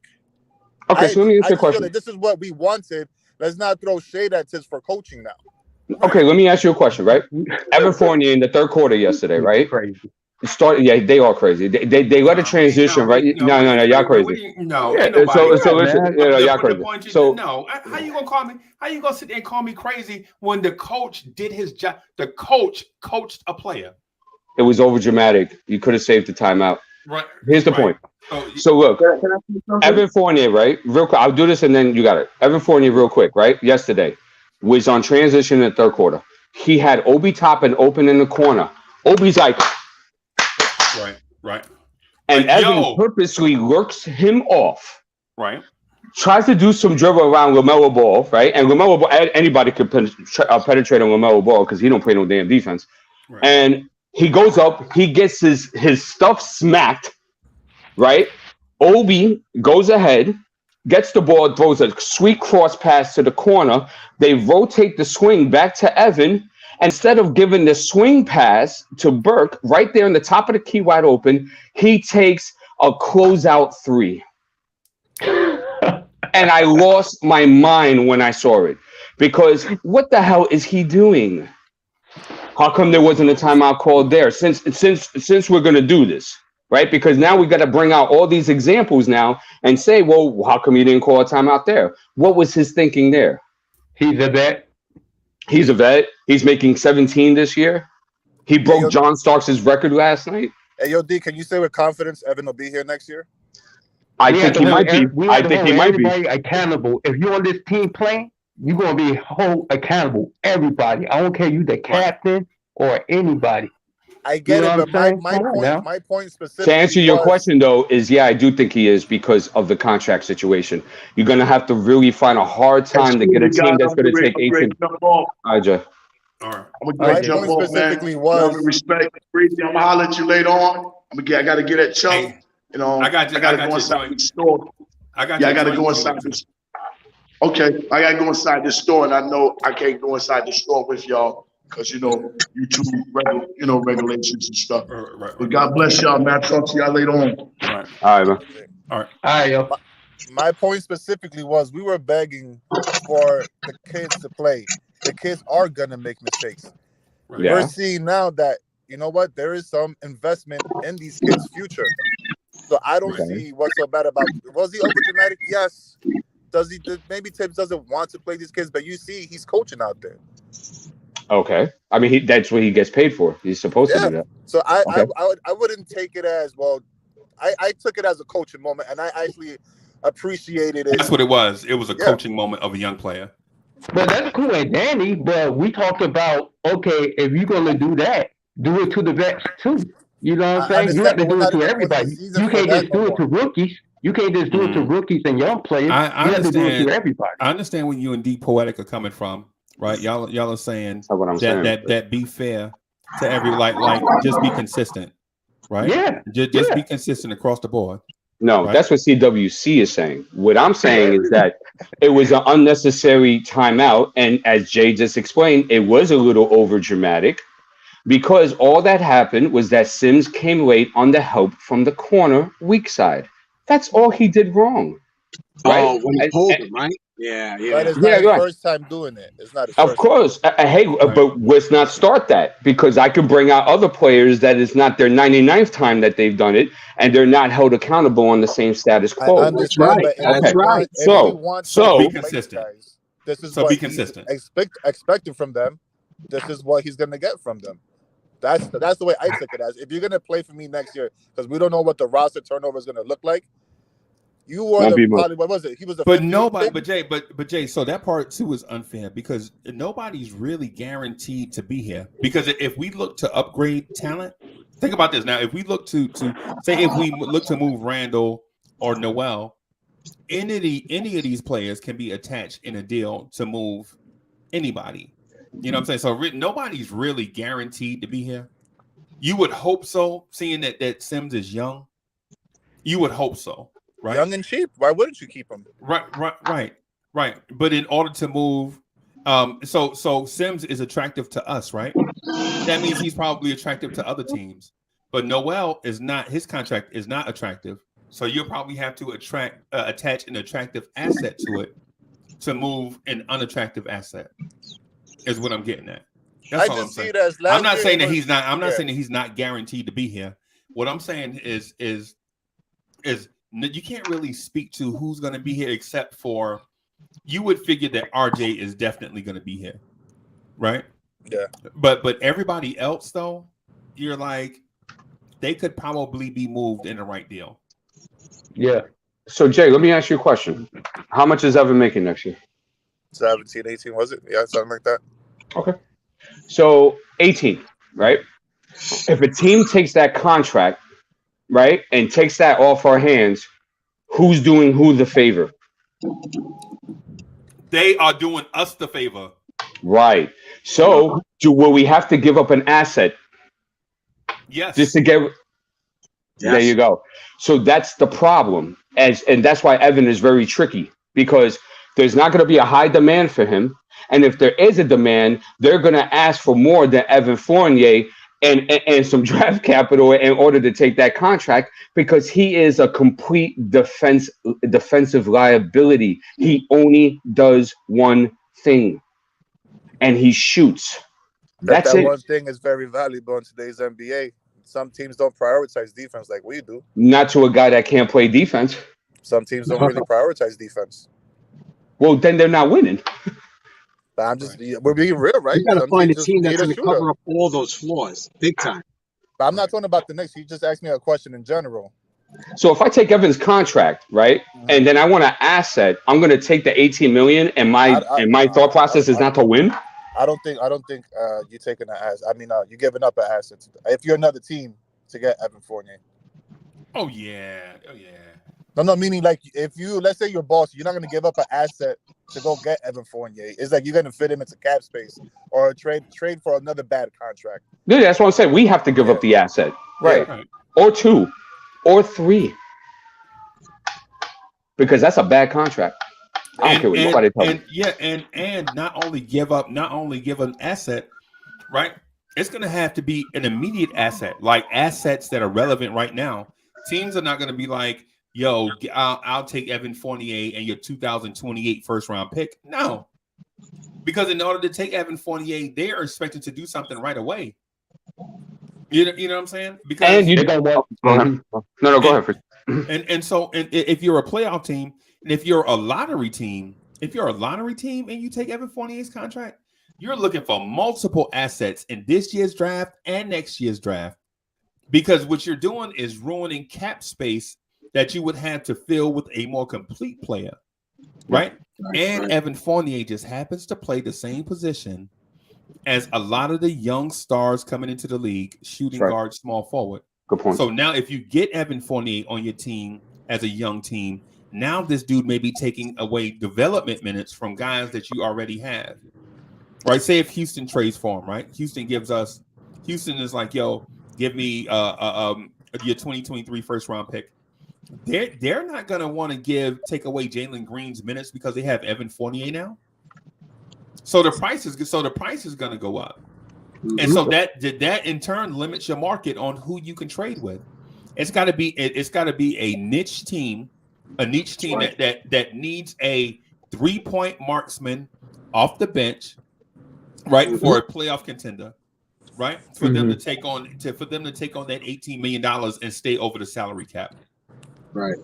Okay, so let me ask you a question. This is what we wanted. Let's not throw shade at Tibbs for coaching now. Okay, let me ask you a question, right? Evan Fournier in the third quarter yesterday, right? Crazy. They are crazy. They let a transition, right? No, y'all crazy. No, so listen, y'all crazy. So how you gonna call me? How you gonna sit there and call me crazy when the coach did his job? The coach coached a player. It was over dramatic. You could have saved the timeout. Right. Here's the point. So look, Evan Fournier, right? Real quick. I'll do this and then you got it. Evan Fournier, real quick, right? Yesterday, was on transition in the third quarter. He had Obi Toppin open in the corner. Obi's like, right. And But Evan purposely lurks him off. Right. Tries to do some dribble around LaMelo Ball, right? And LaMelo Ball, anybody could penetrate on LaMelo Ball because he don't play no damn defense. Right. And he goes up, he gets his stuff smacked, right? Obi goes ahead, gets the ball, throws a sweet cross pass to the corner. They rotate the swing back to Evan. Instead of giving the swing pass to Burke right there in the top of the key wide open, he takes a closeout three. And I lost my mind when I saw it because what the hell is he doing? How come there wasn't a timeout called there? Since we're going to do this, right? Because now we got to bring out all these examples now and say, well, how come you didn't call a timeout there? What was his thinking there? He's a vet. He's a vet. He's making 17 this year. He broke John Starks' record last night. Hey, yo, D, can you say with confidence Evan will be here next year? I think he might be. I think he might be. Accountable. If you're on this team playing, you're going to be held accountable. Everybody. I don't care you the captain or anybody. I get it, but my point specifically. To answer your question, though, is I do think he is because of the contract situation. You're going to have to really find a hard time to get a team that's going to take 18. All right, Jay. All right. I'm going to jump off, specifically man. was Respect. I'm going to holler at you later on. I got to get at Chuck. Hey. You know, I got to go inside the store. I got to go inside this. Okay, I got to go inside the store, and I know I can't go inside the store with y'all because YouTube, regulations and stuff. Right. But God bless y'all, man. Talk to y'all later on. All right, man. All right, yo. My point specifically was we were begging for the kids to play. The kids are gonna make mistakes. Right. Yeah. We're seeing now that there is some investment in these kids' future. So I don't see what's so bad about. Was he overdramatic? Yes. Maybe Tibbs doesn't want to play these kids, but you see, he's coaching out there. Okay. I mean, that's what he gets paid for. He's supposed to do that. So I wouldn't take it as I took it as a coaching moment, and I actually appreciated it. That's what it was. It was a coaching moment of a young player. But that's cool and dandy. But we talked about if you're gonna do that, do it to the vets too. You know what I'm saying? You have to do it to everybody. You can't just do it to rookies. You can't just do it to rookies and young players. You have to do it to everybody. I understand where you and D Poetic are coming from, right? Y'all are saying that be fair to every like just be consistent, right? Yeah. Just be consistent across the board. No, right? That's what CWC is saying. What I'm saying is that it was an unnecessary timeout, and as Jay just explained, it was a little over dramatic. Because all that happened was that Sims came late on the help from the corner weak side. That's all he did wrong. Right? Oh, when he pulled him, right? Yeah. But it's not his first time doing it. It's not his Of course. But let's not start that because I could bring out other players that it's not their 99th time that they've done it and they're not held accountable on the same status quo. That's right. That's right. So be consistent. This is so what be consistent. Expecting from them. This is what he's going to get from them. That's the way I took it as. If you're gonna play for me next year, because we don't know what the roster turnover is gonna look like. You were probably what was it? He was the. But nobody. But Jay. So that part too is unfair because nobody's really guaranteed to be here. Because if we look to upgrade talent, think about this now. If we look to say if we look to move Randle or Noel, any of these players can be attached in a deal to move anybody. You know what I'm saying? So nobody's really guaranteed to be here. You would hope so, seeing that Sims is young. You would hope so, right? Young and cheap. Why wouldn't you keep him? Right. But in order to move, so Sims is attractive to us, right? That means he's probably attractive to other teams. But Noel is not. His contract is not attractive. So you'll probably have to attach an attractive asset to it to move an unattractive asset. Is what I'm getting at. That's all I'm saying. I'm not saying that he's not. I'm not saying that he's not guaranteed to be here. What I'm saying is you can't really speak to who's going to be here except for you would figure that RJ is definitely going to be here, right? Yeah. But everybody else though, you're like they could probably be moved in the right deal. Yeah. So Jay, let me ask you a question. How much is Evan making next year? 17, 18, was it? Yeah, something like that. Okay. So 18, right? If a team takes that contract, right, and takes that off our hands, who's doing who the favor? They are doing us the favor. Right. So will we have to give up an asset? Yes. Just to get. There you go. So that's the problem, and that's why Evan is very tricky, because there's not going to be a high demand for him, and if there is a demand, they're going to ask for more than Evan Fournier and some draft capital in order to take that contract, because he is a complete defensive liability. He only does one thing, and he shoots. That's that it. one thing is very valuable in today's NBA. Some teams don't prioritize defense like we do. Not to a guy that can't play defense. Some teams don't really prioritize defense. Well, then they're not winning. But we're being real, right? You got to Some find a teams team just that's need going to a shooter. cover up all those flaws, big time. But I'm not talking about the Knicks. He just asked me a question in general. So if I take Evan's contract, right, and then I want an asset, I'm going to take the 18 million, and my thought process is not to win. I don't think you're taking an asset. I mean, you're giving up an asset if you're another team to get Evan Fournier. Oh yeah. No, meaning like if let's say you're boss, you're not going to give up an asset to go get Evan Fournier. It's like you're going to fit him into cap space or trade for another bad contract. Yeah, that's what I'm saying. We have to give up the asset, right? Or 2, or 3, because that's a bad contract. I don't care what nobody tells me. And not only give an asset, right? It's going to have to be an immediate asset, like assets that are relevant right now. Teams are not going to be like, yo, I'll take Evan Fournier and your 2028 first round pick. No, because in order to take Evan Fournier, they are expected to do something right away. You know what I'm saying? Because and you don't want. No, go ahead. And so if you're a playoff team, and if you're a lottery team, and you take Evan Fournier's contract, you're looking for multiple assets in this year's draft and next year's draft, because what you're doing is ruining cap space that you would have to fill with a more complete player, right? Evan Fournier just happens to play the same position as a lot of the young stars coming into the league, shooting guard, small forward. Good point. So now if you get Evan Fournier on your team as a young team, now this dude may be taking away development minutes from guys that you already have. Right? Say if Houston trades for him, right? Houston is like, yo, give me your 2023 first round pick. They're not gonna want to take away Jalen Green's minutes because they have Evan Fournier now. So the price is gonna go up. And so that in turn limits your market on who you can trade with. It's gotta be a niche team that needs a 3-point marksman off the bench, right, for a playoff contender, right? For them to take on that $18 million and stay over the salary cap. Right.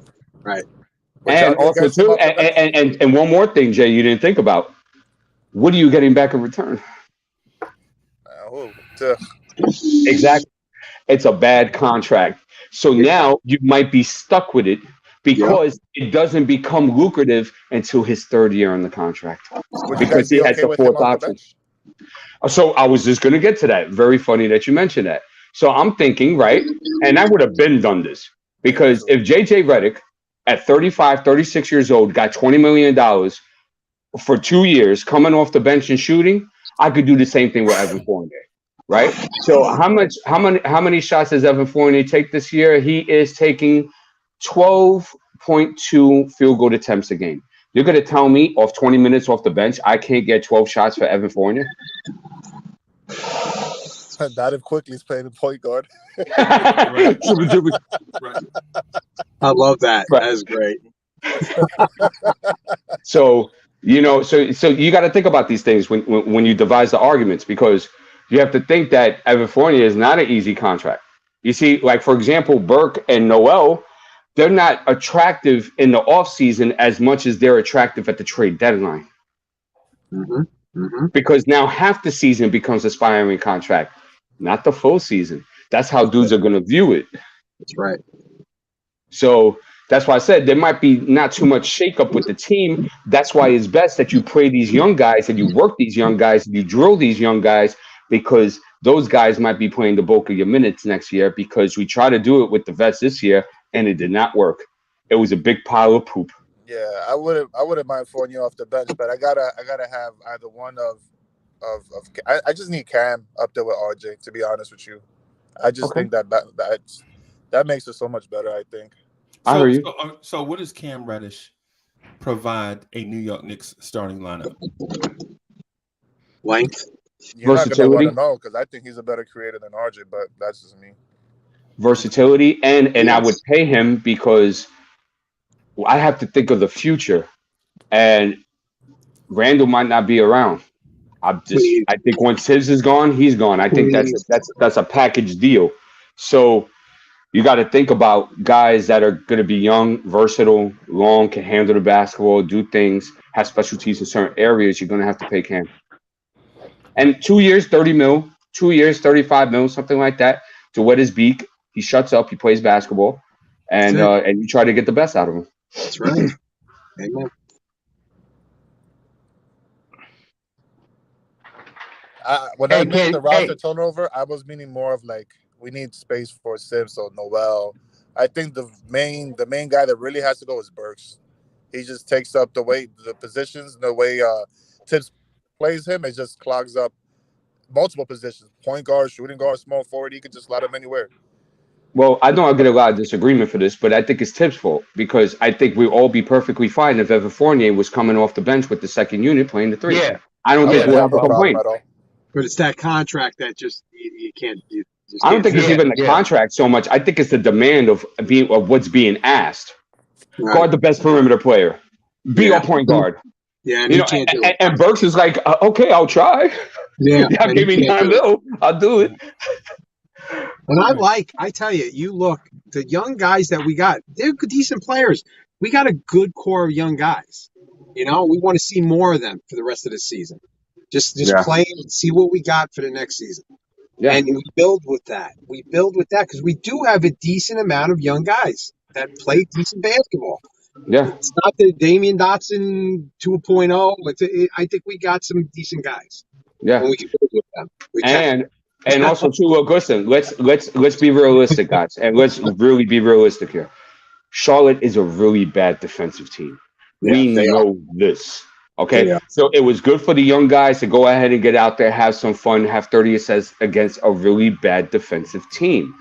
And also too, and one more thing, Jay, you didn't think about. What are you getting back in return? Exactly. It's a bad contract. So now you might be stuck with it because it doesn't become lucrative until his third year on the contract. Because he has the fourth option. So I was just going to get to that. Very funny that you mentioned that. So I'm thinking, right, and I would have been done this, because if JJ Redick at 35, 36 years old got $20 million for 2 years coming off the bench and shooting, I could do the same thing with Evan Fournier, right? So how many shots does Evan Fournier take this year? He is taking 12.2 field goal attempts a game. You're going to tell me off 20 minutes off the bench, I can't get 12 shots for Evan Fournier? Not if Quickly's playing the point guard. I love that. That is great. So you got to think about these things when you devise the arguments, because you have to think that Evan Fournier is not an easy contract. You see, like, for example, Burke and Noel, they're not attractive in the offseason as much as they're attractive at the trade deadline. Because now half the season becomes a expiring contract, not the full season. That's how dudes are going to view it. That's right. So That's why I said there might be not too much shakeup with the team. That's why it's best that you play these young guys and you work these young guys and you drill these young guys, because those guys might be playing the bulk of your minutes next year, because we tried to do it with the vets this year and it did not work. It was a big pile of poop. Yeah, I wouldn't mind Fournier off the bench, but I gotta have either one of I just need Cam up there with RJ, to be honest with you. I just think that makes it so much better, I think. So what does Cam Reddish provide a New York Knicks starting lineup? Length. You're not gonna want to know, because I think he's a better creator than RJ, but that's just me. Versatility, and I would pay him because I have to think of the future, and Randle might not be around. I think once Tibbs is gone, he's gone. I think that's a package deal. So you got to think about guys that are going to be young, versatile, long, can handle the basketball, do things, have specialties in certain areas. You're going to have to pay Cam. And 2 years, 30 mil, 2 years, 35 mil, something like that, to wet his beak. He shuts up. He plays basketball, and you try to get the best out of him. That's right. Amen. When I made the roster turnover, I was meaning more of like, we need space for Sims or Noel. I think the main guy that really has to go is Burks. He just takes up the positions, the way Tibbs plays him, it just clogs up multiple positions. Point guard, shooting guard, small forward, he could just slot him anywhere. Well, I know I'll get a lot of disagreement for this, but I think it's Tibbs' fault, because I think we'd all be perfectly fine if Evan Fournier was coming off the bench with the second unit playing the three. Yeah. I don't think we'll have a complaint. But it's that contract that just you can't. I don't think it's even the contract so much. I think it's the demand of what's being asked. Right. Guard the best perimeter player. Be our point guard. Yeah, and, can't do it. And Burks is like, okay, I'll try. Yeah, y'all give me 9 mil, I'll do it. And I tell you, you look, the young guys that we got, they're decent players. We got a good core of young guys. You know, we want to see more of them for the rest of the season. Just play and see what we got for the next season. Yeah. And we build with that. We build with that because we do have a decent amount of young guys that play decent basketball. Yeah. It's not the Damian Dotson 2.0. I think we got some decent guys. Yeah. And we can build with them. And also too, look, listen, let's be realistic, guys, and let's really be realistic here. Charlotte is a really bad defensive team. Yeah, we know this. Okay, so it was good for the young guys to go ahead and get out there, have some fun, have 30 assists against a really bad defensive team.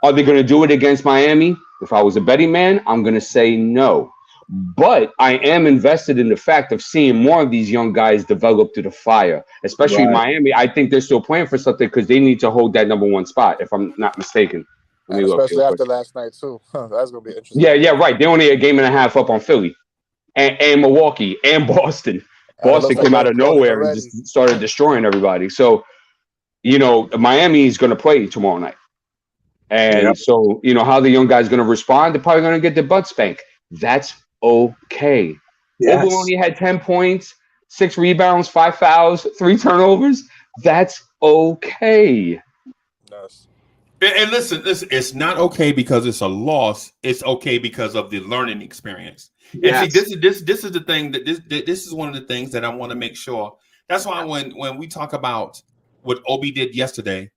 Are they going to do it against Miami? If I was a betting man, I'm going to say no. But I am invested in the fact of seeing more of these young guys develop through the fire, especially Miami. I think they're still playing for something because they need to hold that number 1 spot, if I'm not mistaken. Especially after last night, too. That's going to be interesting. Yeah, right. They're only a game and a half up on Philly and Milwaukee and Boston. Boston came out of nowhere and just started destroying everybody. So, Miami is going to play tomorrow night. And so, how the young guys going to respond? They're probably going to get their butt spanked. That's okay. Yes. Obi only had 10 points, 6 rebounds, 5 fouls, 3 turnovers. That's okay. Nice. And listen, it's not okay because it's a loss. It's okay because of the learning experience. Yes. And see, this is the thing this is one of the things that I want to make sure. That's why when we talk about what Obi did yesterday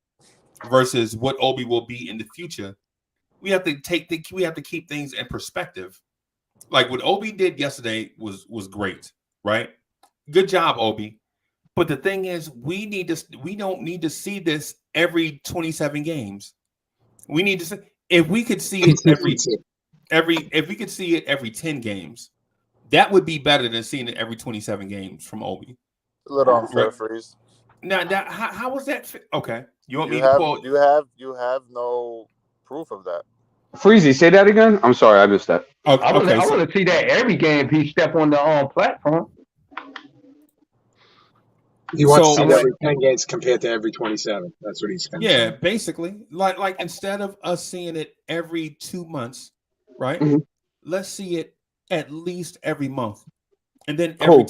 versus what Obi will be in the future, we have to keep things in perspective. Like what Obi did yesterday was great, right? Good job, Obi. But the thing is, we don't need to see this every 27 games. We need to see, if we could see it every 10 games, that would be better than seeing it every 27 games from Obi. A little unfair, Freeze. Now, how was that? Okay, you want me to pull? You have no proof of that. Freezy, say that again. I'm sorry, I missed that. Okay, I want to see that every game he step on the platform. He wants to see every 10 games compared to every 27. That's what he's saying. Yeah, basically, like instead of us seeing it every 2 months, right? Mm-hmm. Let's see it at least every month, and then every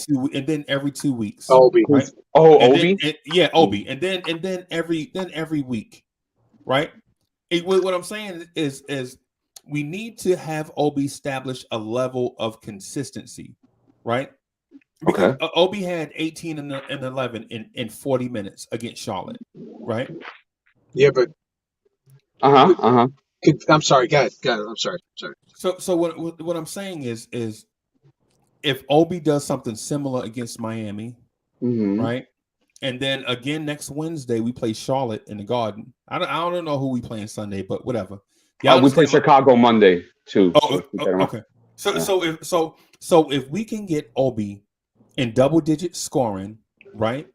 2 weeks. Obi, right? Obi, Obi, and then every week, right? What I'm saying is we need to have Obi establish a level of consistency, right? Because Obi had 18 and 11 in 40 minutes against Charlotte, right? Yeah, but I'm sorry, go ahead. I'm sorry. So what I'm saying is if Obi does something similar against Miami, right? And then again next Wednesday we play Charlotte in the Garden. I don't know who we play on Sunday, but whatever. We play Chicago Monday too. Okay. So if we can get Obi in double-digit scoring, right,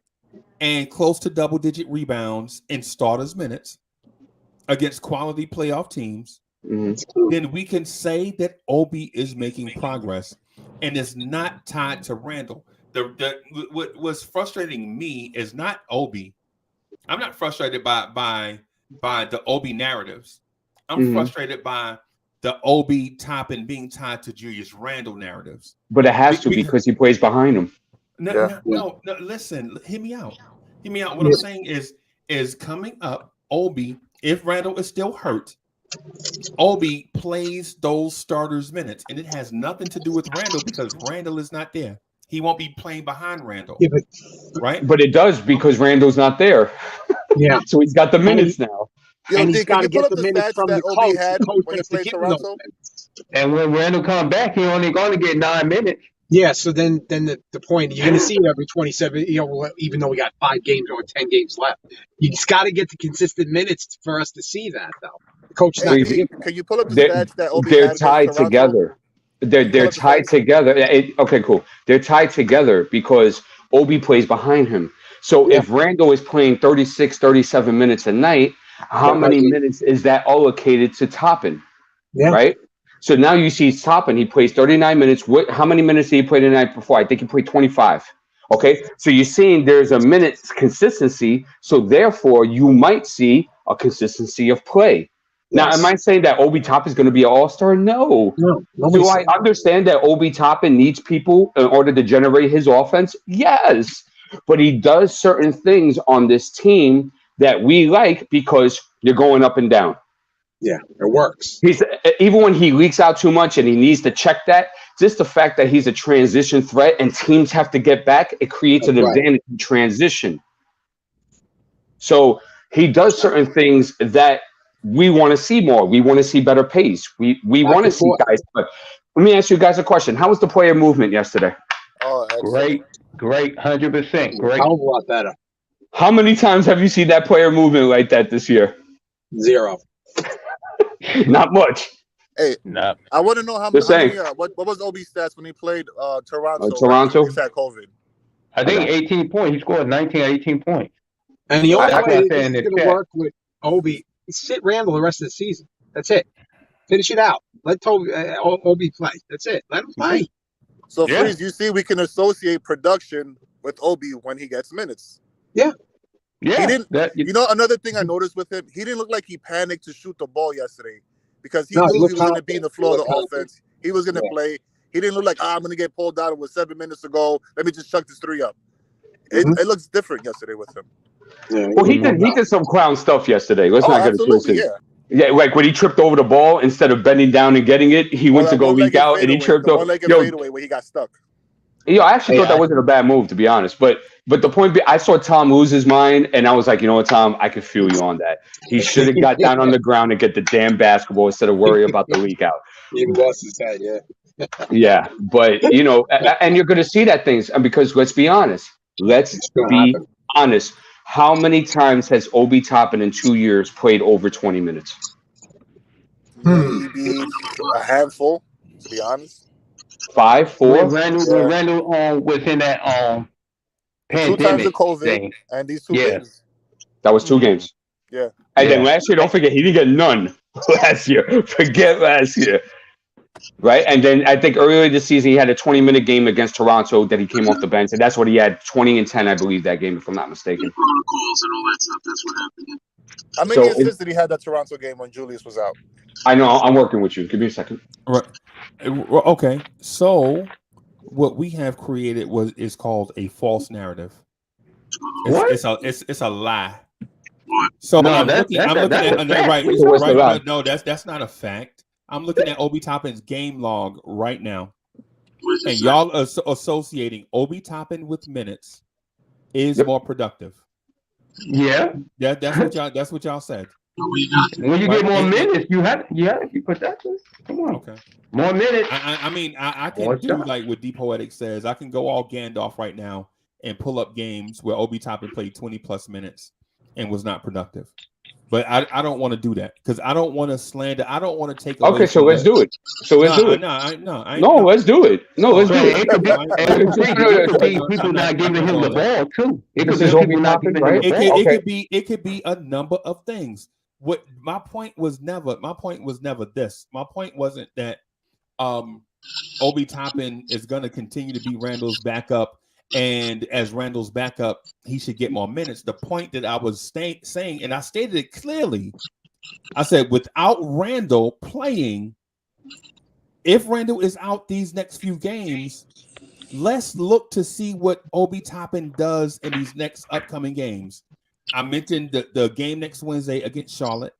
and close to double-digit rebounds in starters minutes against quality playoff teams, then we can say that Obi is making progress, and it's not tied to Randle. What was frustrating me is not Obi. I'm not frustrated by the Obi narratives. I'm frustrated by the Obi Toppin being tied to Julius Randle narratives. But it has to because he plays behind him. No, listen, hear me out. What I'm saying is coming up, Obi, if Randle is still hurt, Obi plays those starters minutes, and it has nothing to do with Randle because Randle is not there. He won't be playing behind Randle. Yeah, right? But it does because Randle's not there. Yeah. So he's got the minutes now. Yo, D, can you pull up the stats that Obi had when he played Toronto? And when Randle comes back, he only going to get 9 minutes. Yeah, so then the point, you're going to see it every 27, even though we got 5 games or 10 games left. You just got to get the consistent minutes for us to see that, though. The coach, can you pull up the stats that Obi had? They're tied together. They're tied together. Okay, cool. They're tied together because Obi plays behind him. So if Randle is playing 36, 37 minutes a night, how many minutes is that allocated to Toppin? Yeah. Right? So now you see Toppin, he plays 39 minutes. How many minutes did he play the night before? I think he played 25. Okay? So you're seeing there's a minute consistency. So therefore, you might see a consistency of play. Now, am I saying that Obi Toppin is going to be an all-star? No. Do I understand that Obi Toppin needs people in order to generate his offense? Yes. But he does certain things on this team that we like because you're going up and down. Yeah, it works. Even when he leaks out too much and he needs to check that, just the fact that he's a transition threat and teams have to get back, it creates an advantage in transition. So he does certain things that we want to see more. We want to see better pace. We want to see guys. But let me ask you guys a question. How was the player movement yesterday? Oh, great, 100%. Great. A lot better. How many times have you seen that player movement like that this year? 0. Not much. Hey, I want to know how many. What was Obi's stats when he played Toronto? Toronto. He's had COVID. I think 18 points. He scored 19 or 18 points. And the only way this is going to work with Obi is sit Randle the rest of the season. That's it. Finish it out. Let Obi play. That's it. Let him play. So, Freeze, you see, we can associate production with Obi when he gets minutes. Yeah. Yeah. He didn't. Another thing I noticed with him, he didn't look like he panicked to shoot the ball yesterday because he knew he was going to be in the flow of the offense. He was going to play. He didn't look like, I'm going to get pulled out with 7 minutes to go. Let me just chuck this 3 up. It looks different yesterday with him. Yeah, well, he did some clown stuff yesterday. Let's not get it twisted. Yeah, like when he tripped over the ball instead of bending down and getting it, he went to go leak out and he tripped over. One-legged fadeaway where he got stuck. I actually thought that wasn't a bad move, to be honest. But the point, I saw Tom lose his mind, and I was like, you know what, Tom, I could feel you on that. He should have got down on the ground and get the damn basketball instead of worry about the leak out. He lost his head, yeah. Yeah, but and you're going to see that things, and because let's be honest. How many times has Obi Toppin in 2 years played over 20 minutes? Maybe a handful, to be honest. 5, 4. Randle was in that pandemic 2 times of COVID thing. And these 2 games. That was 2 games. Yeah. And then last year, don't forget, he didn't get none last year. Forget last year. Right? And then I think earlier this season, he had a 20-minute game against Toronto that he came off the bench. And that's what he had, 20 and 10, I believe, that game, if I'm not mistaken. Protocols and all that stuff, that's what happened. How many assists did he have that Toronto game when Julius was out? I know. I'm working with you. Give me a second. Right. Okay. So what we have created is called a false narrative. It's a lie. So I'm looking at right. No, that's not a fact. I'm looking at Obi Toppin's game log right now, and y'all are associating Obi Toppin with minutes is more productive. Yeah, that's what y'all said. When you get more minutes, you put that. Come on. Okay. More minutes. I mean, I can do like what D Poetic says. I can go all Gandalf right now and pull up games where Obi Toppin played 20 plus minutes and was not productive. But I don't want to do that because I don't want to slander. I don't want to take away. Okay, so let's do it. So let's do it. No, let's do it. No, let's do it. It could be people not giving him the ball too. It could be people not giving him the ball. It could be a number of things. What my point was never this. My point wasn't that Obi Toppin is going to continue to be Randle's backup, and as Randle's backup, he should get more minutes. The point that I was saying, and I stated it clearly, I said without Randle playing, if Randle is out these next few games, let's look to see what Obi Toppin does in these next upcoming games. I mentioned the game next Wednesday against Charlotte.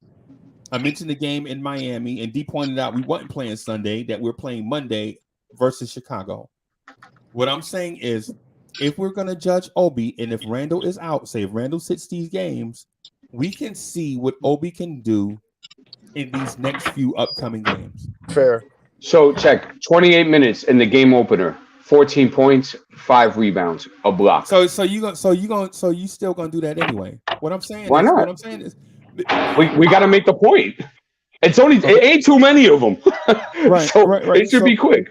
I mentioned the game in Miami, and D pointed out we wasn't playing Sunday, that we're playing Monday versus Chicago. What I'm saying is, if we're going to judge Obi, and if Randle is out, say if Randle sits these games, we can see what Obi can do in these next few upcoming games. Fair. So check 28 minutes in the game opener. 14 points, 5 rebounds, a block. So you still gonna do that anyway? What I'm saying is, we got to make the point. It's only it ain't too many of them, right? So right. It should be quick.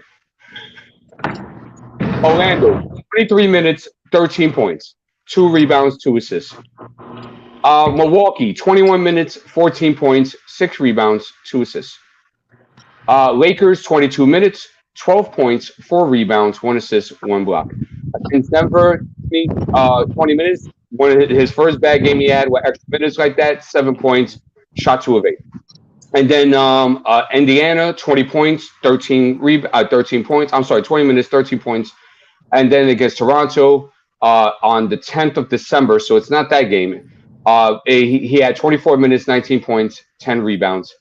Orlando, 23 minutes, 13 points, 2 rebounds, 2 assists. Milwaukee, 21 minutes, 14 points, 6 rebounds, 2 assists. Lakers, 22 minutes. 12 points, 4 rebounds, 1 assist, 1 block. Against Denver, 20 minutes. One of his first bad game he had with extra minutes like that, 7 points, shot 2 of 8. And then Indiana, 20 points, 13 points. I'm sorry, 20 minutes, 13 points. And then against Toronto on the 10th of December, so it's not that game. He had 24 minutes, 19 points, 10 rebounds.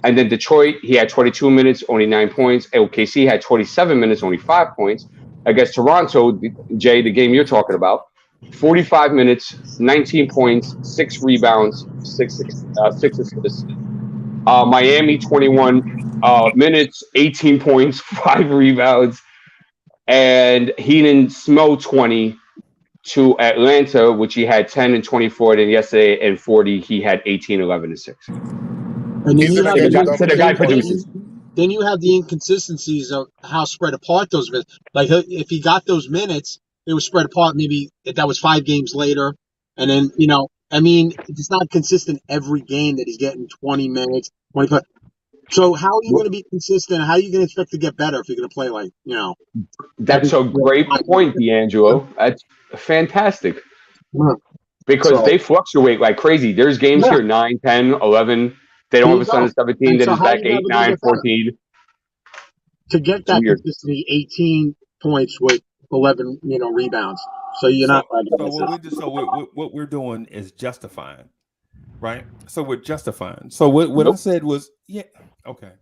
And then Detroit, he had 22 minutes, only 9 points. OKC had 27 minutes, only 5 points. Against Toronto, Jay, the game you're talking about, 45 minutes, 19 points, 6 rebounds, 6 assists. Miami, 21 minutes, 18 points, 5 rebounds. And he didn't smell 20 to Atlanta, which he had 10 and 24. Then yesterday and 40, he had 18, 11, and 6. And then Then you have the inconsistencies of how spread apart those minutes. Like if he got those minutes, it was spread apart. Maybe that was 5 games later, and then it's not consistent every game that he's getting 20 minutes, 25. So how are you going to be consistent? How are you going to expect to get better if you're going to play That's a great point, D'Angelo. That's fantastic. Because they fluctuate like crazy. There's games here 9, 10, 11. They don't have a son of 17. Then it's back 8, 9, 14. To get that consistency, 18 points with 11, rebounds. So you're not. What we're doing is justifying, right? So we're justifying. So what I said was, okay.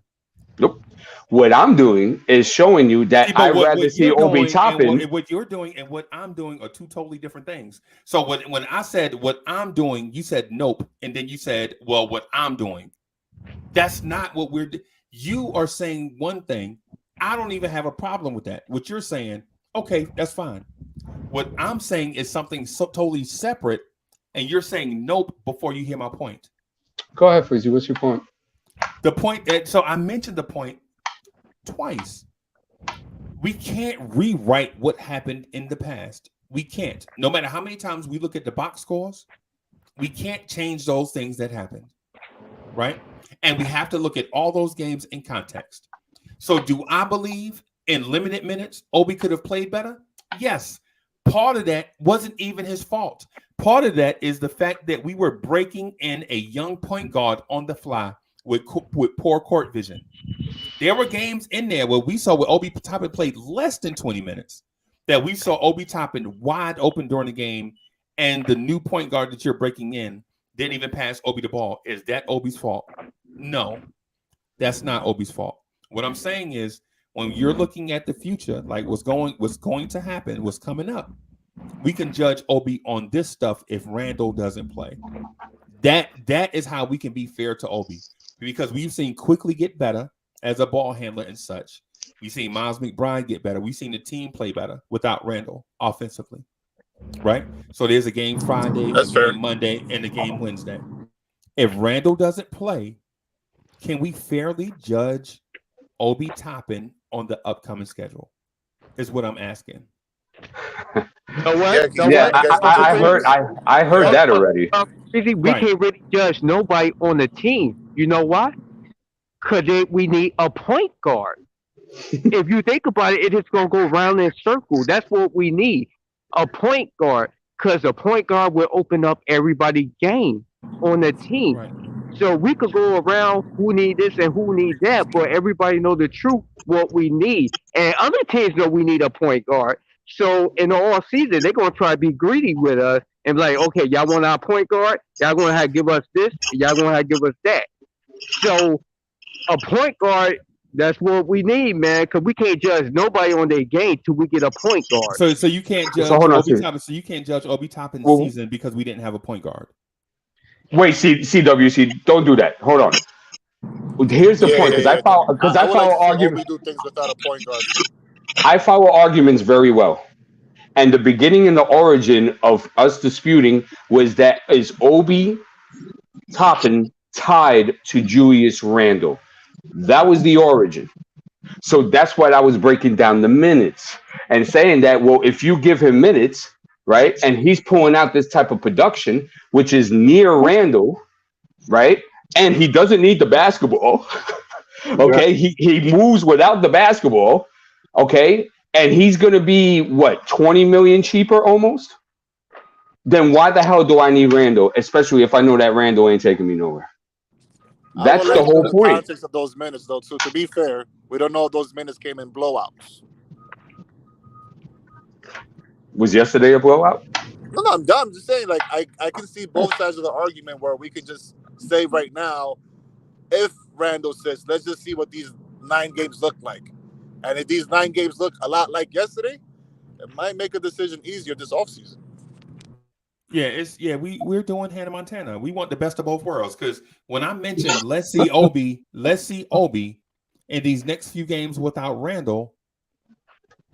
Nope. What I'm doing is showing you that I'd rather see Obi Toppin. What you're doing and what I'm doing are 2 totally different things. So when I said what I'm doing, you said nope, and then you said, well, what I'm doing. That's not what we're doing. You are saying one thing. I don't even have a problem with that. What you're saying, okay, that's fine. What I'm saying is something so totally separate, and you're saying nope before you hear my point. Go ahead, Freezy. What's your point? The point so I mentioned the point twice. We can't rewrite what happened in the past. We can't. No matter how many times we look at the box scores, we can't change those things that happened. Right? And we have to look at all those games in context. So do I believe in limited minutes, Obi could have played better? Yes. Part of that wasn't even his fault. Part of that is the fact that we were breaking in a young point guard on the fly with poor court vision. There were games in there where we saw where Obi Toppin played less than 20 minutes, that we saw Obi Toppin wide open during the game, and the new point guard that you're breaking in didn't even pass Obi the ball. Is that Obi's fault? No. That's not Obi's fault. What I'm saying is, when you're looking at the future, like what's going to happen, what's coming up, we can judge Obi on this stuff if Randle doesn't play. That is how we can be fair to Obi, because we've seen quickly get better as a ball handler and such. We've seen Miles McBride get better. We've seen the team play better without Randle offensively, right? So there's a game Friday, a game Monday, and a game Wednesday. If Randle doesn't play, can we fairly judge Obi Toppin on the upcoming schedule? Is what I'm asking. I heard that already. We can't really judge nobody on the team. You know why? Because we need a point guard. If you think about it, it's going to go round in circle. That's what we need, a point guard, because a point guard will open up everybody's game on the team. Right. So we could go around who need this and who need that, but everybody know the truth, what we need. And other teams know we need a point guard. So in the all season, they're going to try to be greedy with us and be like, okay, y'all want our point guard? Y'all going to have to give us this? Y'all going to have to give us that? So a point guard, that's what we need, man, because we can't judge nobody on their game till we get a point guard. So you can't judge Obi Toppin. So you can't judge Obi Toppin's season because we didn't have a point guard. Wait, CWC, don't do that. Hold on. Here's the point, because I follow arguments. We do things without a point guard. I follow arguments very well, and the beginning and the origin of us disputing was that is Obi Toppin tied to Julius Randle. That was the origin. So that's why I was breaking down the minutes and saying that, well, if you give him minutes, right, and he's pulling out this type of production, which is near Randle, right, and he doesn't need the basketball, okay, he moves without the basketball, okay, and he's going to be, what, 20 million cheaper almost? Then why the hell do I need Randle, especially if I know that Randle ain't taking me nowhere? That's the whole point. The context of those minutes, though, too. To be fair, we don't know if those minutes came in blowouts. Was yesterday a blowout? No, I'm done. I'm just saying, like, I can see both sides of the argument where we can just say right now, if Randle sits, let's just see what these 9 games look like. And if these 9 games look a lot like yesterday, it might make a decision easier this offseason. Yeah, we're doing Hannah Montana. We want the best of both worlds, because when I mentioned let's see Obi in these next few games without Randle,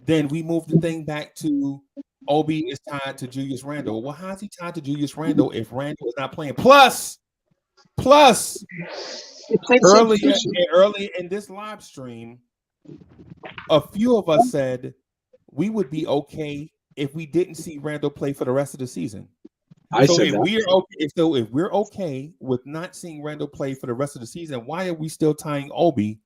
then we move the thing back to Obi is tied to Julius Randle. Well, how is he tied to Julius Randle if Randle is not playing? Plus, early in this live stream, a few of us said we would be okay if we didn't see Randle play for the rest of the season. If we're okay with not seeing Randle play for the rest of the season, why are we still tying Obi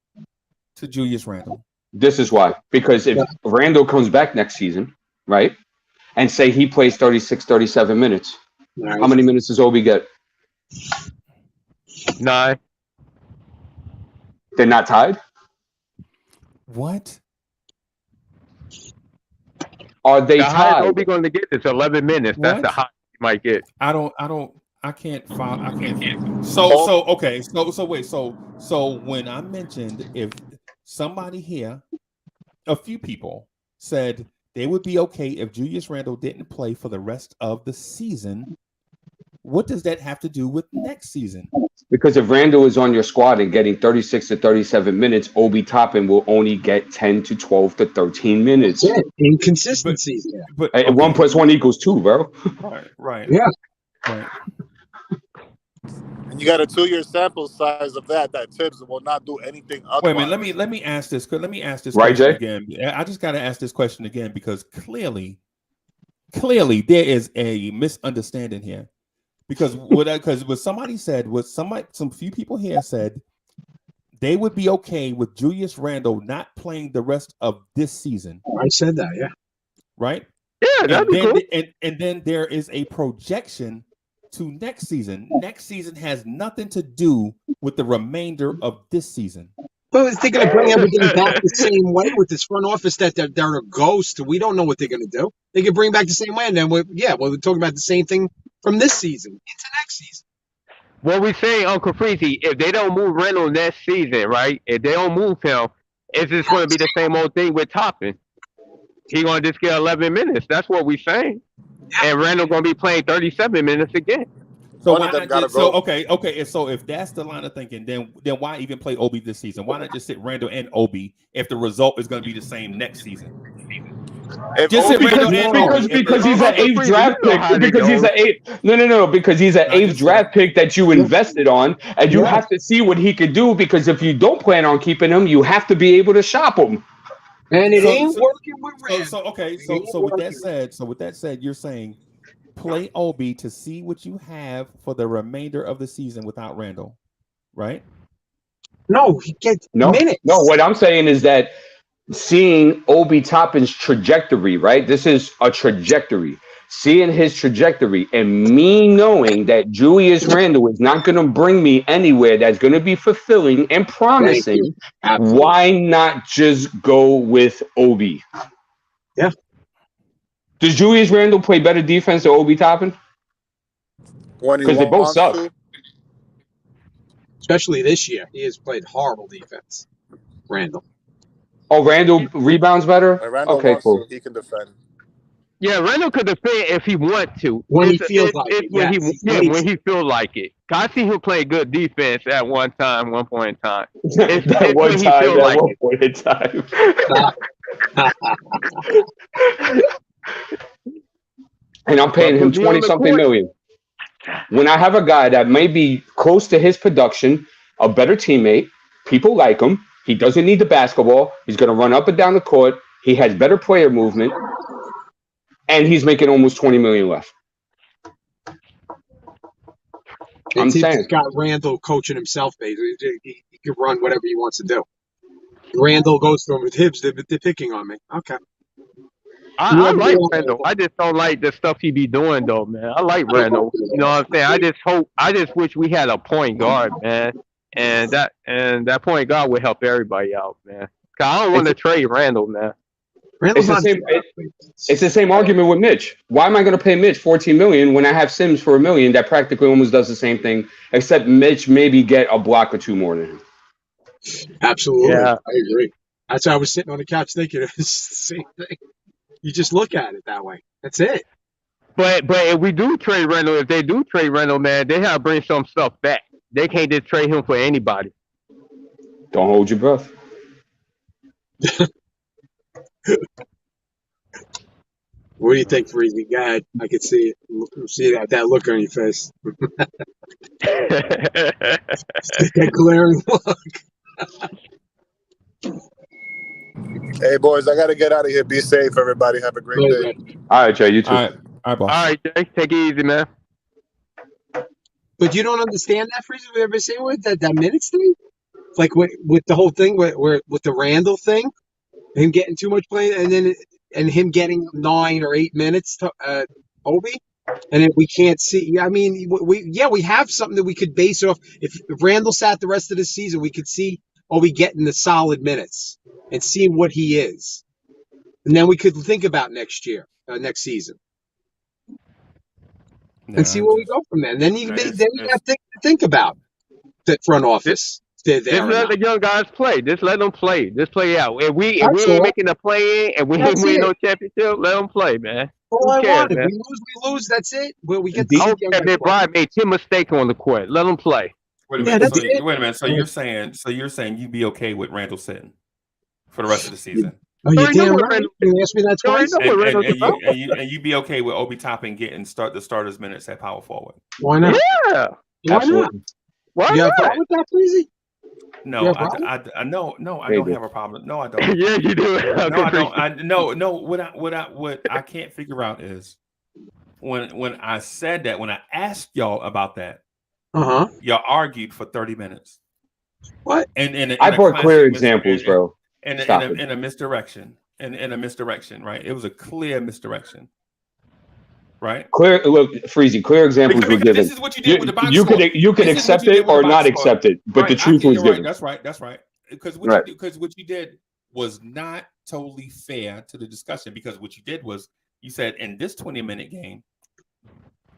to Julius Randle? This is why. Because if Randle comes back next season, right, and say he plays 36, 37 minutes, how many minutes does Obi get? 9. They're not tied? What? Are they tied? The highest Obi going to get is 11 minutes. That's the highest he might get. I can't follow. So wait. So when I mentioned, if somebody here, a few people said they would be okay if Julius Randle didn't play for the rest of the season, what does that have to do with next season? Because if Randle is on your squad and getting 36 to 37 minutes, Obi Toppin will only get 10 to 12 to 13 minutes. Yeah, inconsistencies. But 1 + 1 = 2, bro. Right. Yeah. Right. And you got a 2-year sample size of that Tibbs will not do anything otherwise. Wait a minute. Let me ask this. Let me ask this right, question Jay? again. I just got to ask this question again because clearly there is a misunderstanding here. Because what somebody said was some few people here said they would be okay with Julius Randle not playing the rest of this season. I said that, yeah. Right? Yeah, that'd be cool. And then there is a projection to next season. Next season has nothing to do with the remainder of this season. Well, if they're going to bring everything back the same way with this front office that they're a ghost, we don't know what they're going to do. They can bring back the same way, and then we're talking about the same thing from this season into next season. what we say, Uncle Freezy, if they don't move Randle next season, right? If they don't move him, it's just going to be the same old thing with Toppin. He going to just get 11 minutes. That's what we saying. And Randle going to be playing 37 minutes again. So One why of them not gotta just, so go. okay. And so if that's the line of thinking, then why even play Obi this season? Why not just sit Randle and Obi if the result is going to be the same next season? If Just sit Obi Randle doesn't and go, Obi. Because he's an eighth Freezy, draft you know how pick. they Because he's go. an eighth. No. Because he's an Nah, eighth just draft pick that you invested on, and you have to see what he could do. Because if you don't plan on keeping him, you have to be able to shop him. And it So- ain't so- working with Randle. So with that said, you're saying play Obi to see what you have for the remainder of the season without Randle, right? No, he gets minutes. No, what I'm saying is that seeing Obi Toppin's trajectory, right? This is a trajectory. Seeing his trajectory and me knowing that Julius Randle is not going to bring me anywhere that's going to be fulfilling and promising, why not just go with Obi? Yeah. Does Julius Randle play better defense than Obi Toppin? Because they both suck. Especially this year. He has played horrible defense. Randle. Oh, Randle rebounds better? Randle Okay, wants cool. to. He can defend. Yeah, Randle could defend if he want to. When he feels like it. When Yes. when he feels like it. I see him play good defense at one point in time. That one point in time. And I'm paying him 20-something million. When I have a guy that may be close to his production, a better teammate, people like him, he doesn't need the basketball, he's going to run up and down the court, he has better player movement, and he's making almost 20 million less. I'm saying. He's got Randle coaching himself, basically. He can run whatever he wants to do. Randle goes to him with hips. They're picking on me. Okay. I like Randle. I just don't like the stuff he be doing, though, man. I like Randle. You know what I'm saying? I just wish we had a point guard, man. And that point guard would help everybody out, man. 'Cause I don't want to trade Randle, man. It's the same argument with Mitch. Why am I going to pay Mitch $14 million when I have Sims for $1 million that practically almost does the same thing, except Mitch maybe get a block or two more than him? Absolutely. Yeah. I agree. That's why I was sitting on the couch thinking it's the same thing. You just look at it that way. That's it. But if we do trade Randle, if they do trade Randle, man, they have to bring some stuff back. They can't just trade him for anybody. Don't hold your breath. What do you think, Freezy? Go ahead. I can see it. See that look on your face. That glaring look. Hey, boys, I got to get out of here. Be safe, everybody. Have a great day. All right, Jay, you too. All right, boss. All right, Jay, take it easy, man. But you don't understand that, Freezy? We ever saying with that minutes thing? Like with the whole thing, with the Randle thing, him getting too much play, and him getting 9 or 8 minutes to Obi, and then we can't see. I mean, we have something that we could base it off. If Randle sat the rest of the season, we could see Obi getting the solid minutes and seeing what he is, and then we could think about next season. And see where we go from there. And then you have to think about the front office. Just let the young guys play. Just let them play. Just play out. If we ain't making a play in and we ain't winning no championship, let them play, man. All I cares, want. If man? we lose, that's it. Well, we get I don't care if Brian made 10 mistakes on the court. Let them play. Wait a minute. So you're saying you'd be okay with Randle sitting for the rest of the season? Oh, you damn right. You asked me that twice. And you'd be okay with Obi Toppin getting the starters minutes at power forward? Why not? Yeah. Why not? Why you not? have a problem with that, Freezy? No, I don't have a problem. No, I don't. Yeah, you do. No, I don't. What I can't figure out is when I said that, when I asked y'all about that, y'all argued for 30 minutes. What? And I brought clear examples, bro. In a misdirection. In a misdirection, right? It was a clear misdirection. Right? Clear examples were given. This is what you did with the box you score. could accept it or not accept it, but the truth was given. That's right. Because what you did was not totally fair to the discussion, because what you did was you said in this 20-minute game,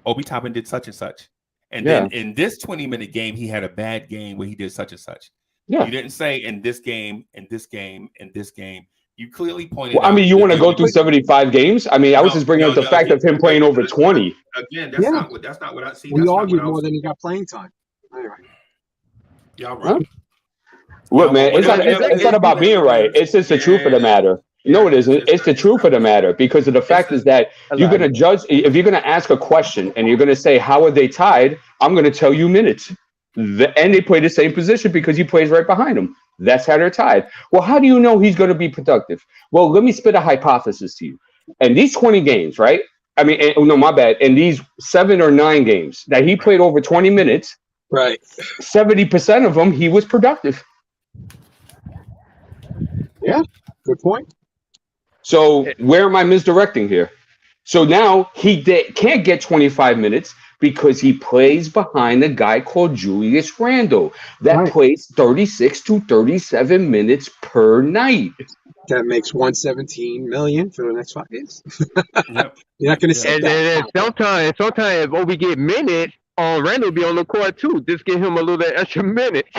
Obi Toppin did such and such. And then in this 20-minute game, he had a bad game where he did such and such. Yeah. You didn't say in this game, in this game, in this game. You clearly pointed out. I mean, you want to go through 75 games? I mean, I was just bringing up the fact of him playing over 20. Again, that's not what I see. We argued more than he got playing time. Anyway. Y'all right. Look, man, it's not about being right. It's just the truth of the matter. No, it isn't. It's the truth of the matter, because of the fact is that you're going to judge. If you're going to ask a question and you're going to say, how are they tied? I'm going to tell you minutes. And they play the same position because he plays right behind him. That's how they're tied. Well, how do you know he's going to be productive? Well, let me spit a hypothesis to you. And these 20 games, right? I mean, no, my bad. In these 7 or 9 games that he played over 20 minutes, right? 70% of them, he was productive. Yeah, good point. So where am I misdirecting here? So now he can't get 25 minutes because he plays behind a guy called Julius Randle that plays 36 to 37 minutes per night. That makes $117 million for the next 5 games. You're not going to say that. And sometimes if Obi get minutes, Randle be on the court too. Just give him a little extra minutes.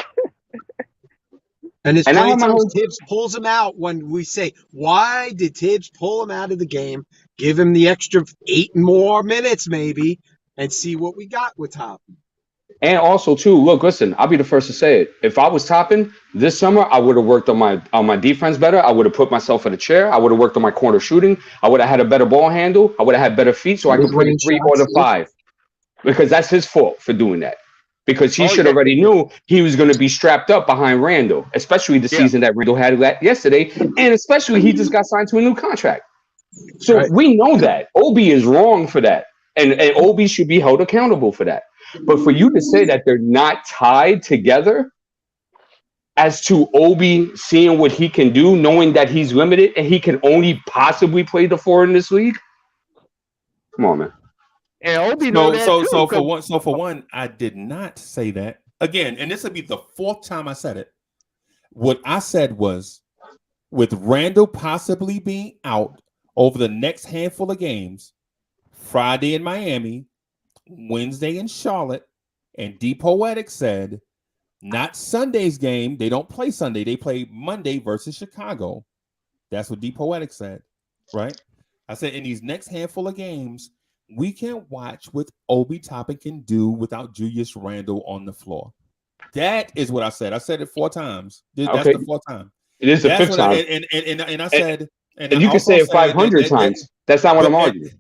And it's plenty of times Tibbs pulls him out when we say, why did Tibbs pull him out of the game? Give him the extra 8 more minutes maybe and see what we got with Toppin. And also, too, look, listen, I'll be the first to say it. If I was Toppin this summer, I would have worked on my defense better. I would have put myself in a chair. I would have worked on my corner shooting. I would have had a better ball handle. I would have had better feet so I could play 3 or the 5. Because that's his fault for doing that. Because he should already knew he was going to be strapped up behind Randle, especially the season that Randle had yesterday, and especially he just got signed to a new contract. So we know that. Obi is wrong for that, and Obi should be held accountable for that. But for you to say that they're not tied together as to Obi seeing what he can do, knowing that he's limited and he can only possibly play the 4 in this league, come on, man. And Obi so for one, I did not say that again, and this will be the 4th time I said it. What I said was, with Randle possibly being out over the next handful of games, Friday in Miami, Wednesday in Charlotte, and D Poetic said, not Sunday's game. They don't play Sunday. They play Monday versus Chicago. That's what D Poetic said, right? I said in these next handful of games, we can watch what Obi Toppin can do without Julius Randle on the floor. That is what I said. I said it 4 times. That's the 4th time. It is the 5th time. And I said, and you can say it 500 times. That's not what I'm arguing.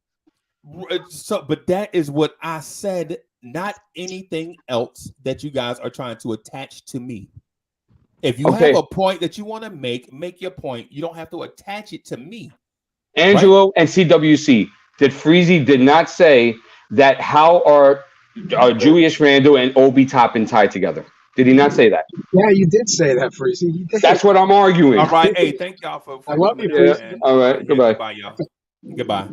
So, but that is what I said, not anything else that you guys are trying to attach to me. If you have a point that you want to make your point. You don't have to attach it to me. Angelo and CWC. That Freezy did not say that how are Julius Randle and Obi Toppin tied together. Did he not say that? Yeah, you did say that, Freezy. That's what I'm arguing. All right. Hey, thank y'all for I love you, Freezy. All right. Goodbye. Goodbye, y'all. Goodbye.